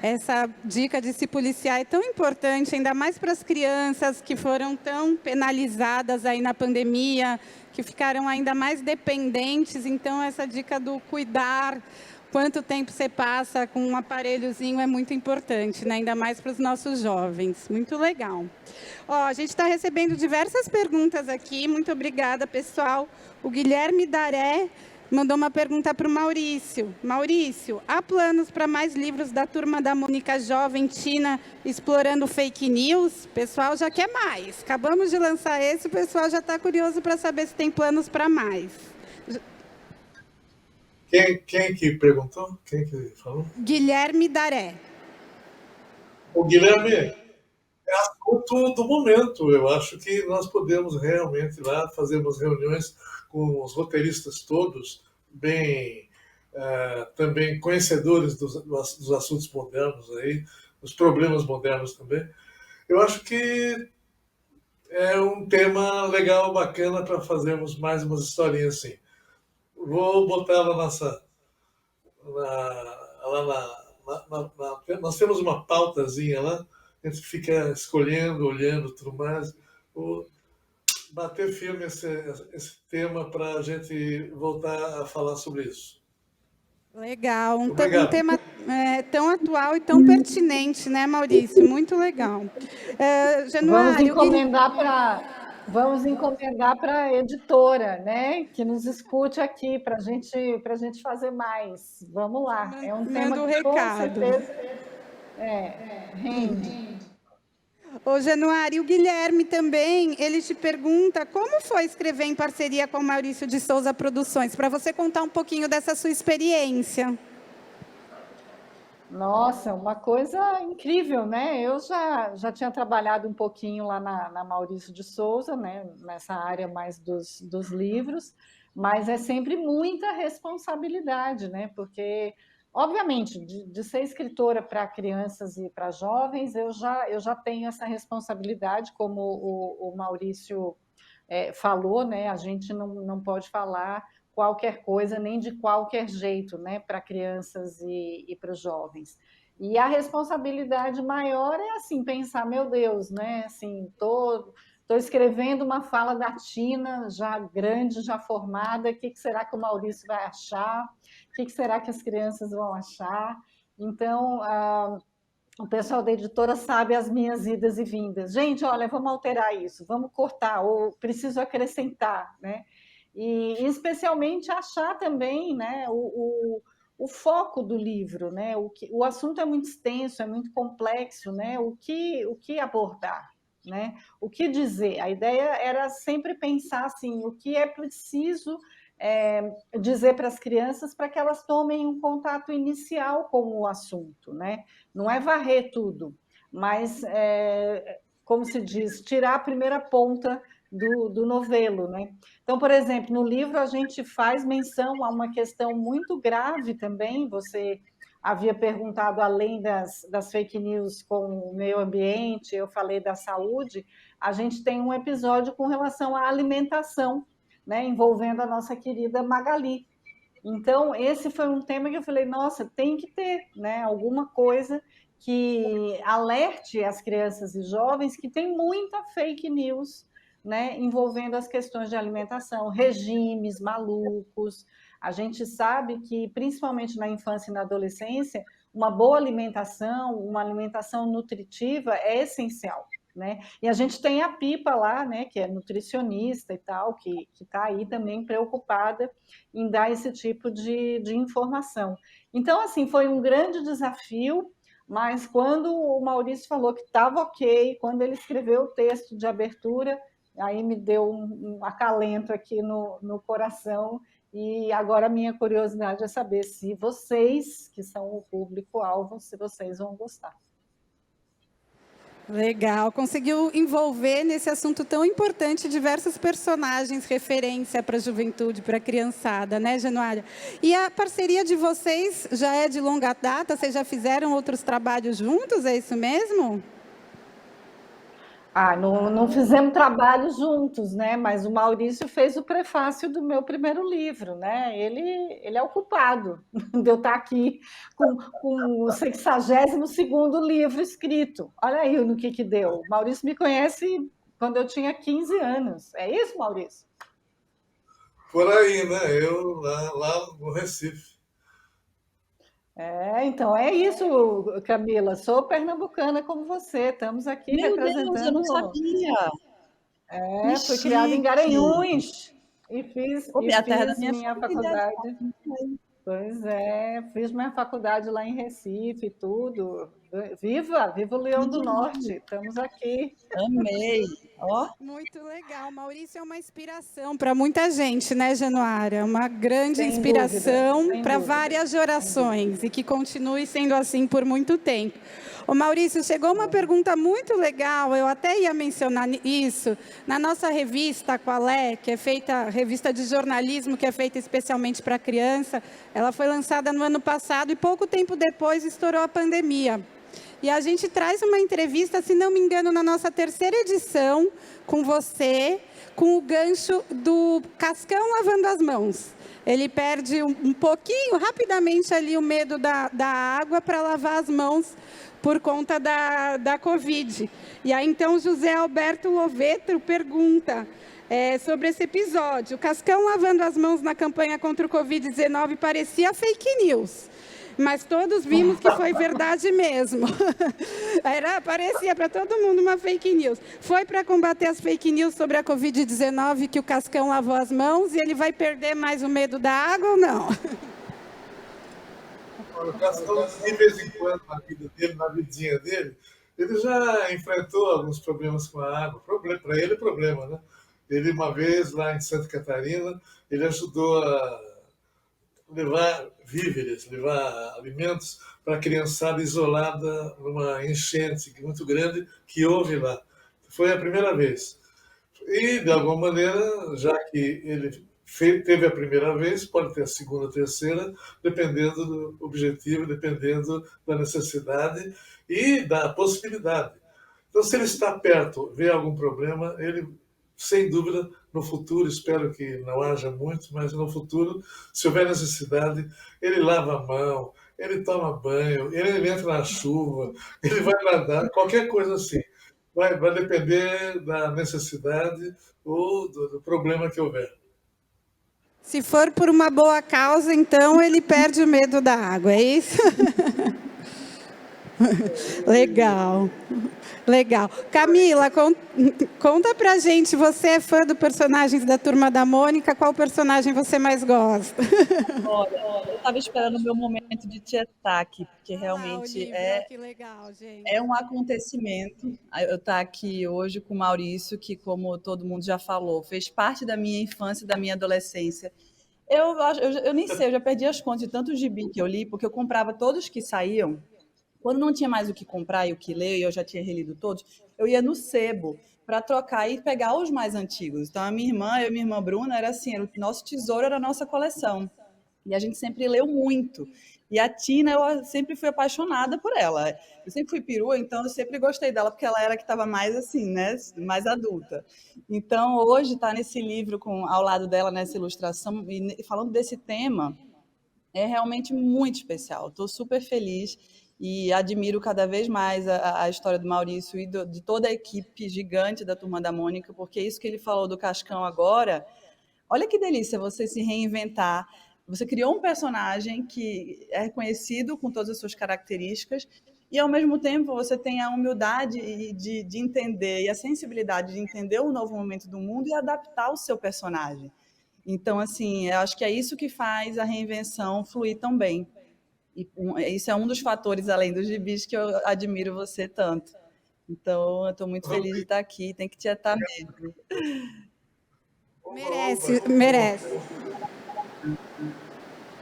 Essa dica de se policiar é tão importante, ainda mais para as crianças que foram tão penalizadas aí na pandemia, que ficaram ainda mais dependentes. Então, essa dica do cuidar, quanto tempo você passa com um aparelhozinho é muito importante, né? Ainda mais para os nossos jovens. Muito legal. A gente está recebendo diversas perguntas aqui. Muito obrigada, pessoal. O Guilherme Daré mandou uma pergunta para o Maurício. Maurício, há planos para mais livros da Turma da Mônica Jovem Tina explorando fake news? O pessoal já quer mais. Acabamos de lançar esse, o pessoal já está curioso para saber se tem planos para mais. Quem que perguntou? Quem que falou? Guilherme Daré. O Guilherme é assunto do momento. Eu acho que nós podemos realmente lá fazer umas reuniões com os roteiristas todos, bem também conhecedores dos assuntos modernos aí, dos problemas modernos também. Eu acho que é um tema legal, bacana para fazermos mais umas historinhas assim. Vou botar lá nós temos uma pautazinha lá, a gente fica escolhendo, olhando, tudo mais. Vou bater firme esse tema para a gente voltar a falar sobre isso. Legal, um Obrigado. tema tão atual e tão pertinente, né, Maurício? Muito legal. Januário, Vamos encomendar para a editora, né? Que nos escute aqui para a gente fazer mais. Vamos lá. É um tema manda o que com recado. certeza rende. Ô, Januário, o Guilherme também, ele te pergunta como foi escrever em parceria com o Maurício de Souza Produções, para você contar um pouquinho dessa sua experiência. Nossa, uma coisa incrível, né? Eu já tinha trabalhado um pouquinho lá na Maurício de Souza, né? Nessa área mais dos livros, mas é sempre muita responsabilidade, né? Porque, obviamente, de ser escritora para crianças e para jovens, eu já tenho essa responsabilidade, como o Maurício falou, né? A gente não pode falar qualquer coisa, nem de qualquer jeito, né, para crianças e para os jovens. E a responsabilidade maior é assim, pensar, meu Deus, né, assim, tô escrevendo uma fala da Tina, já grande, já formada, o que será que o Maurício vai achar? O que será que as crianças vão achar? Então, o pessoal da editora sabe as minhas idas e vindas. Gente, olha, vamos alterar isso, vamos cortar, ou preciso acrescentar, né? E especialmente achar também, né, o foco do livro, né? O assunto é muito extenso, é muito complexo, né? O que abordar, né? O que dizer? A ideia era sempre pensar assim, o que é preciso dizer para as crianças para que elas tomem um contato inicial com o assunto, né? Não é varrer tudo, mas, como se diz, tirar a primeira ponta do novelo, né? Então, por exemplo, no livro a gente faz menção a uma questão muito grave também. Você havia perguntado, além das fake news com o meio ambiente, eu falei da saúde, a gente tem um episódio com relação à alimentação, né, envolvendo a nossa querida Magali. Então, esse foi um tema que eu falei, nossa, tem que ter, né, alguma coisa que alerte as crianças e jovens que tem muita fake news, né, envolvendo as questões de alimentação, regimes malucos. A gente sabe que, principalmente na infância e na adolescência, uma boa alimentação, uma alimentação nutritiva é essencial, né? E a gente tem a Pipa lá, né, que é nutricionista e tal, que está aí também preocupada em dar esse tipo de informação. Então, assim, foi um grande desafio, mas quando o Maurício falou que estava ok, quando ele escreveu o texto de abertura, aí me deu um acalento aqui no coração, e agora a minha curiosidade é saber se vocês, que são o público-alvo, se vocês vão gostar. Legal, conseguiu envolver nesse assunto tão importante diversos personagens, referência para a juventude, para a criançada, né, Januária? E a parceria de vocês já é de longa data? Vocês já fizeram outros trabalhos juntos, é isso mesmo? Não fizemos trabalho juntos, né? Mas o Maurício fez o prefácio do meu primeiro livro, né? Ele é o culpado de eu estar aqui com o 62º livro escrito. Olha aí no que deu. O Maurício me conhece quando eu tinha 15 anos. É isso, Maurício? Por aí, né? Eu lá no Recife. Então é isso, Camila. Sou pernambucana como você. Estamos aqui representando. Deus, eu não sabia. Fui criada em Garanhuns e fiz a terra da minha faculdade. Pois é, fiz minha faculdade lá em Recife e tudo. Viva o Leão do Norte, estamos aqui. Amei. Ó. Muito legal. Maurício é uma inspiração para muita gente, né, Januária? Uma grande Sem inspiração para dúvida. várias gerações e que continue sendo assim por muito tempo. Ô, Maurício, chegou uma pergunta muito legal, eu até ia mencionar isso, na nossa revista, Qual é, que é feita, revista de jornalismo, que é feita especialmente para criança, ela foi lançada no ano passado e pouco tempo depois estourou a pandemia. E a gente traz uma entrevista, se não me engano, na nossa 3ª edição, com você, com o gancho do Cascão lavando as mãos. Ele perde um pouquinho, rapidamente ali, o medo da água para lavar as mãos por conta da Covid. E aí, então, José Alberto Lovetro pergunta, sobre esse episódio. O Cascão lavando as mãos na campanha contra o Covid-19 parecia fake news. Mas todos vimos que foi verdade mesmo. Parecia para todo mundo uma fake news. Foi para combater as fake news sobre a Covid-19 que o Cascão lavou as mãos e ele vai perder mais o medo da água ou não? O Cascão, de vez em quando, na vida dele, na vidinha dele, ele já enfrentou alguns problemas com a água. Para ele é problema, né? Ele, uma vez, lá em Santa Catarina, ele ajudou a levar víveres, levar alimentos para a criançada isolada numa enchente muito grande que houve lá. Foi a primeira vez. E, de alguma maneira, já que ele teve a primeira vez, pode ter a segunda, a terceira, dependendo do objetivo, dependendo da necessidade e da possibilidade. Então, se ele está perto, vê algum problema, ele, sem dúvida, no futuro, espero que não haja muito, mas no futuro, se houver necessidade, ele lava a mão, ele toma banho, ele entra na chuva, ele vai nadar, qualquer coisa assim. Vai depender da necessidade ou do problema que houver. Se for por uma boa causa, então ele perde o medo da água, é isso? Legal. Legal. Camila, conta pra gente, você é fã dos personagens da Turma da Mônica, qual personagem você mais gosta? Olha, eu estava esperando o meu momento de tietar aqui, porque realmente Olivia, que legal, gente. é um acontecimento. Eu estar aqui hoje com o Maurício, que, como todo mundo já falou, fez parte da minha infância, da minha adolescência. Eu nem sei, eu já perdi as contas de tanto gibi que eu li, porque eu comprava todos que saíam. Quando não tinha mais o que comprar e o que ler, e eu já tinha relido todos, eu ia no sebo para trocar e pegar os mais antigos. Então, eu e minha irmã Bruna, era assim, o nosso tesouro era a nossa coleção. E a gente sempre leu muito. E a Tina, eu sempre fui apaixonada por ela. Eu sempre fui perua, então eu sempre gostei dela, porque ela era a que estava mais assim, né, mais adulta. Então, hoje, estar nesse livro ao lado dela, nessa ilustração, e falando desse tema, é realmente muito especial. Estou super feliz e admiro cada vez mais a história do Maurício e de toda a equipe gigante da Turma da Mônica, porque isso que ele falou do Cascão agora, olha que delícia você se reinventar. Você criou um personagem que é reconhecido com todas as suas características e, ao mesmo tempo, você tem a humildade de entender e a sensibilidade de entender o novo momento do mundo e adaptar o seu personagem. Então, assim, eu acho que é isso que faz a reinvenção fluir tão bem. E isso é um dos fatores, além dos gibis, que eu admiro você tanto. Então, eu estou muito feliz de estar aqui. Tem que tietar mesmo. Merece.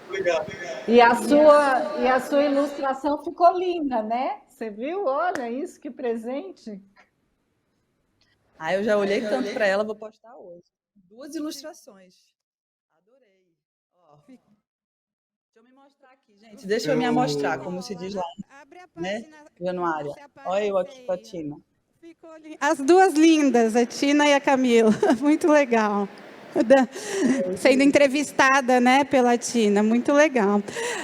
Obrigado. E a sua ilustração ficou linda, né? Você viu? Olha isso, que presente. Eu já olhei tanto para ela, vou postar hoje. 2 ilustrações. Adorei. Deixa eu me mostrar aqui, gente. Deixa eu me amostrar, como se diz lá, né, Januária. Olha eu aqui com a Tina. As duas lindas, a Tina e a Camila. Muito legal. Sendo entrevistada, né, pela Tina. Muito legal.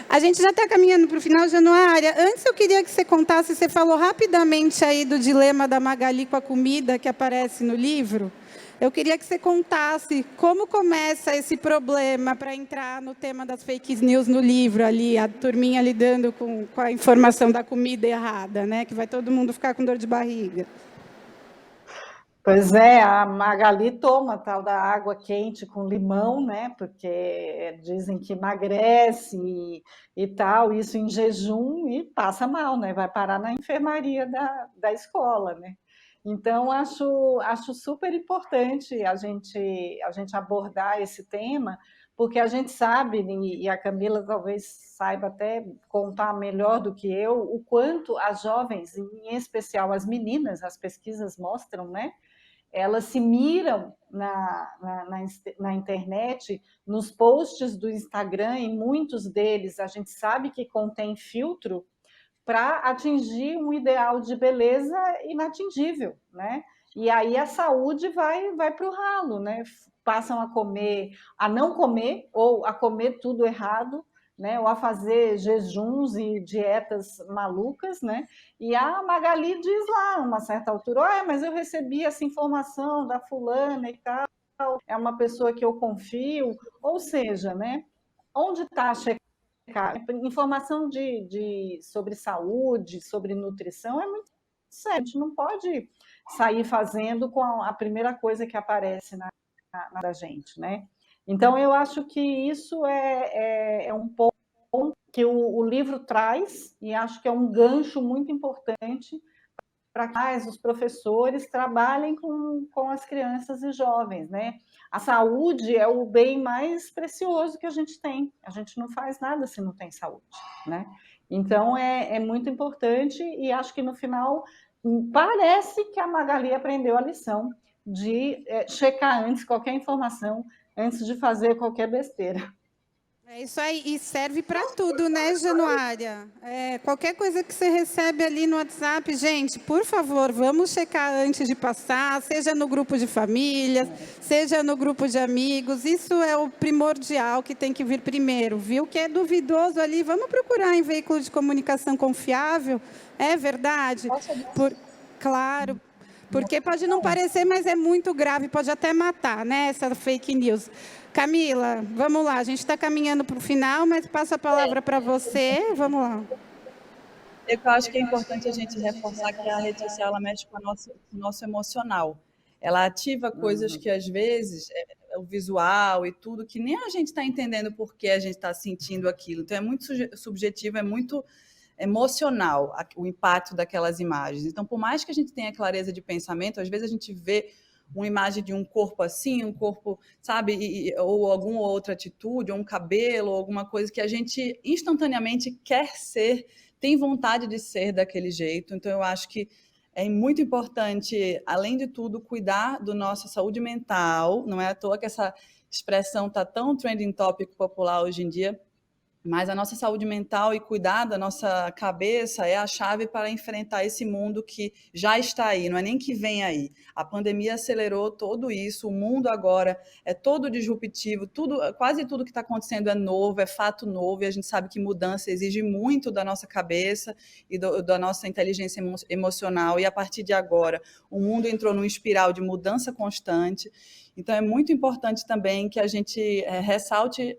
A gente já está caminhando para o final, Januária. Antes eu queria que você contasse, você falou rapidamente aí do dilema da Magali com a comida que aparece no livro. Eu queria que você contasse como começa esse problema para entrar no tema das fake news no livro, ali, a turminha lidando com a informação da comida errada, né? Que vai todo mundo ficar com dor de barriga. Pois é, a Magali toma tal da água quente com limão, né? Porque dizem que emagrece e tal, isso em jejum e passa mal, né? Vai parar na enfermaria da escola, né? Então, acho super importante a gente abordar esse tema, porque a gente sabe, e a Camila talvez saiba até contar melhor do que eu, o quanto as jovens, em especial as meninas, as pesquisas mostram, né? Elas se miram na internet, nos posts do Instagram, e muitos deles a gente sabe que contém filtro, para atingir um ideal de beleza inatingível, né? E aí a saúde vai para o ralo, né? Passam a não comer, ou a comer tudo errado, né? Ou a fazer jejuns e dietas malucas, né? E a Magali diz lá, a uma certa altura, mas eu recebi essa informação da fulana e tal, é uma pessoa que eu confio, ou seja, né, onde está a checagem? Informação sobre saúde, sobre nutrição é muito sério, a gente não pode sair fazendo com a primeira coisa que aparece na gente, né? Então, eu acho que isso é um ponto que o livro traz, e acho que é um gancho muito importante para que os professores trabalhem com as crianças e jovens, né? A saúde é o bem mais precioso que a gente tem. A gente não faz nada se não tem saúde, né? Então, é muito importante e acho que no final parece que a Magali aprendeu a lição de checar antes qualquer informação, antes de fazer qualquer besteira. É isso aí, e serve para tudo, né, Januária? Qualquer coisa que você recebe ali no WhatsApp, gente, por favor, vamos checar antes de passar, seja no grupo de famílias, seja no grupo de amigos, isso é o primordial que tem que vir primeiro, viu? Que é duvidoso ali, vamos procurar em veículo de comunicação confiável, é verdade? Claro, porque pode não parecer, mas é muito grave, pode até matar, né, essa fake news. Camila, vamos lá, a gente está caminhando para o final, mas passo a palavra para você, vamos lá. Eu acho que é importante a gente reforçar que a rede social ela mexe com o nosso emocional. Ela ativa coisas que, às vezes, o visual e tudo, que nem a gente está entendendo por que a gente está sentindo aquilo. Então, é muito subjetivo, é muito emocional o impacto daquelas imagens. Então, por mais que a gente tenha clareza de pensamento, às vezes a gente vê uma imagem de um corpo assim, um corpo, sabe, ou alguma outra atitude, ou um cabelo, ou alguma coisa que a gente instantaneamente quer ser, tem vontade de ser daquele jeito. Então, eu acho que é muito importante, além de tudo, cuidar da nossa saúde mental. Não é à toa que essa expressão está tão trending topic popular hoje em dia, mas a nossa saúde mental e cuidar da nossa cabeça é a chave para enfrentar esse mundo que já está aí, não é nem que vem aí. A pandemia acelerou tudo isso, o mundo agora é todo disruptivo, quase tudo que está acontecendo é novo, é fato novo, e a gente sabe que mudança exige muito da nossa cabeça e da nossa inteligência emocional, e a partir de agora o mundo entrou num espiral de mudança constante. Então é muito importante também que a gente ressalte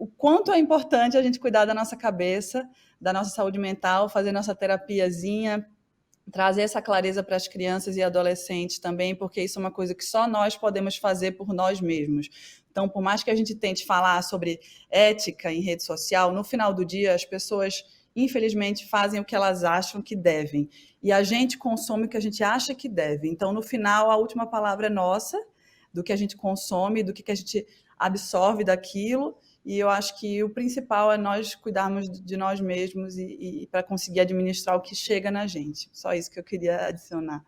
o quanto é importante a gente cuidar da nossa cabeça, da nossa saúde mental, fazer nossa terapiazinha, trazer essa clareza para as crianças e adolescentes também, porque isso é uma coisa que só nós podemos fazer por nós mesmos. Então, por mais que a gente tente falar sobre ética em rede social, no final do dia as pessoas, infelizmente, fazem o que elas acham que devem. E a gente consome o que a gente acha que deve. Então, no final, a última palavra é nossa, do que a gente consome, do que a gente absorve daquilo. E eu acho que o principal é nós cuidarmos de nós mesmos e para conseguir administrar o que chega na gente. Só isso que eu queria adicionar.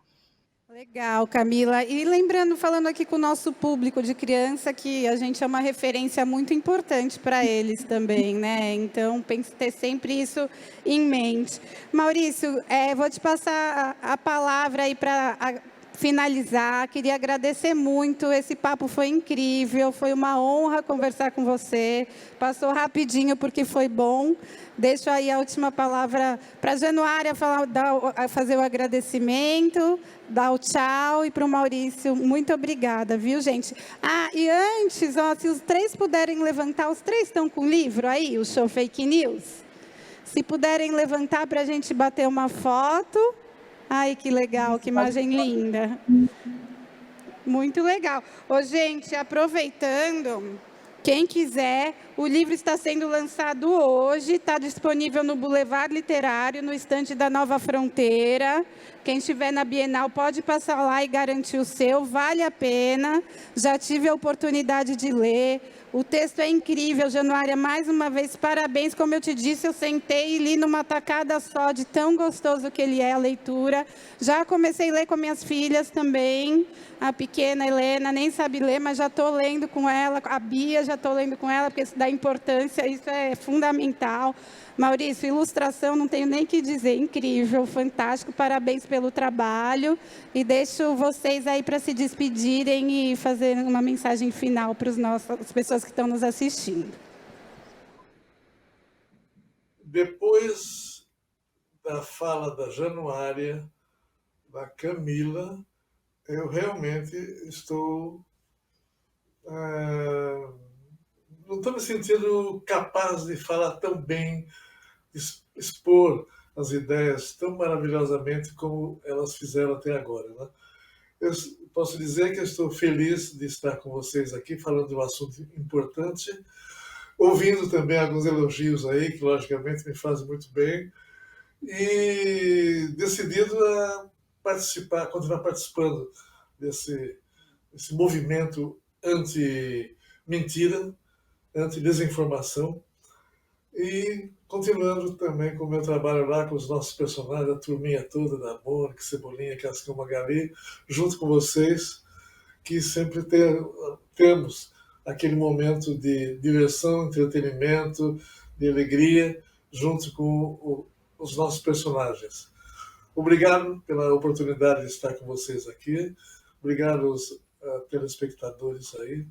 Legal, Camila. E lembrando, falando aqui com o nosso público de criança, que a gente é uma referência muito importante para eles também, né? Então, pense ter sempre isso em mente. Maurício, vou te passar a palavra aí para finalizar. Queria agradecer muito, esse papo foi incrível, foi uma honra conversar com você. Passou rapidinho porque foi bom. Deixo aí a última palavra para a Januária fazer o agradecimento, dar o tchau, e para o Maurício, muito obrigada, viu, gente? E antes, se os três puderem levantar, os três estão com o livro aí, o Show Fake News? Se puderem levantar para a gente bater uma foto. Ai, que legal, que imagem linda. Muito legal. Gente, aproveitando, quem quiser, o livro está sendo lançado hoje, está disponível no Boulevard Literário, no estande da Nova Fronteira. Quem estiver na Bienal pode passar lá e garantir o seu, vale a pena. Já tive a oportunidade de ler. O texto é incrível, Januária, mais uma vez, parabéns. Como eu te disse, eu sentei e li numa tacada só, de tão gostoso que ele é, a leitura. Já comecei a ler com minhas filhas também. A pequena Helena nem sabe ler, mas já estou lendo com ela. A Bia, já estou lendo com ela, porque isso dá importância, isso é fundamental. Maurício, ilustração, não tenho nem o que dizer, incrível, fantástico, parabéns pelo trabalho. E deixo vocês aí para se despedirem e fazer uma mensagem final para as pessoas que estão nos assistindo. Depois da fala da Januária, da Camila, eu realmente estou não estou me sentindo capaz de falar tão bem, expor as ideias tão maravilhosamente como elas fizeram até agora, né? Eu posso dizer que eu estou feliz de estar com vocês aqui, falando de um assunto importante, ouvindo também alguns elogios aí, que logicamente me fazem muito bem, e decidido a participar, continuar participando desse movimento anti-mentira, anti-desinformação, e continuando também com o meu trabalho lá com os nossos personagens, a turminha toda da Mônica, Cebolinha, Cascão, Magali, junto com vocês, que sempre temos aquele momento de diversão, entretenimento, de alegria, junto com os nossos personagens. Obrigado pela oportunidade de estar com vocês aqui. Obrigado aos telespectadores aí.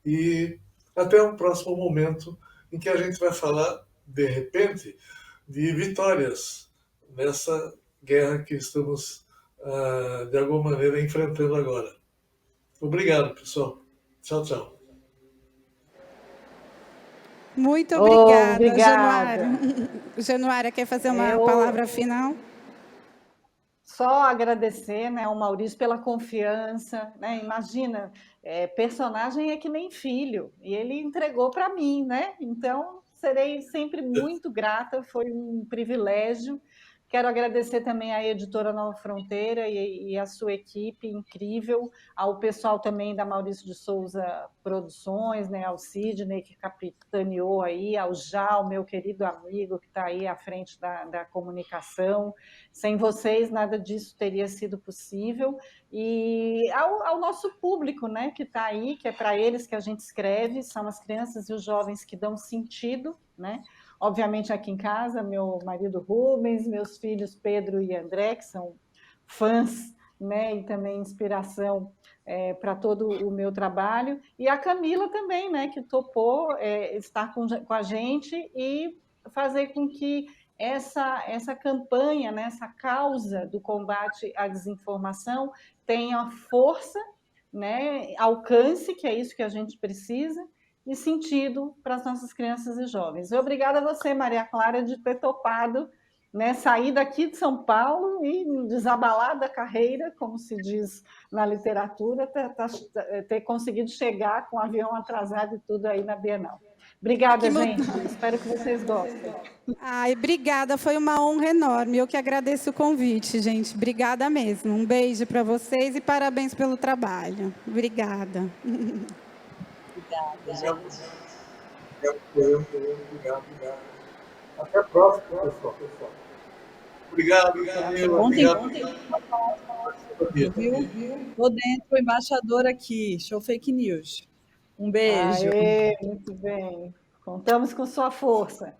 E até um próximo momento em que a gente vai falar, de repente, de vitórias nessa guerra que estamos, de alguma maneira, enfrentando agora. Obrigado, pessoal. Tchau, tchau. Muito obrigada, Obrigada. Januária. Januária, quer fazer uma palavra final? Só agradecer, né, ao Maurício pela confiança, né? Imagina, personagem é que nem filho, e ele entregou para mim, né? Então, serei sempre muito grata, foi um privilégio. Quero agradecer também à editora Nova Fronteira e a sua equipe incrível, ao pessoal também da Maurício de Souza Produções, né, ao Sidney, que capitaneou aí, ao Jal, meu querido amigo, que está aí à frente da comunicação. Sem vocês, nada disso teria sido possível. E ao nosso público, né, que está aí, que é para eles que a gente escreve, são as crianças e os jovens que dão sentido, né? Obviamente, aqui em casa, meu marido Rubens, meus filhos Pedro e André, que são fãs, né, e também inspiração para todo o meu trabalho, e a Camila também, né, que topou estar com a gente e fazer com que essa campanha, né, essa causa do combate à desinformação tenha força, né, alcance, que é isso que a gente precisa, e sentido para as nossas crianças e jovens. E obrigada a você, Maria Clara, de ter topado, né, sair daqui de São Paulo e desabalar da carreira, como se diz na literatura, ter conseguido chegar com o avião atrasado e tudo aí na Bienal. Obrigada, gente. Espero que vocês gostem. Ai, obrigada, foi uma honra enorme. Eu que agradeço o convite, gente. Obrigada mesmo. Um beijo para vocês e parabéns pelo trabalho. Obrigada. Obrigada, gente. Obrigado. Até a próxima, pessoal. Obrigado, Camila. Obrigado. Estou dentro, embaixador aqui. Show Fake News. Um beijo. Aê, muito bem. Contamos com sua força.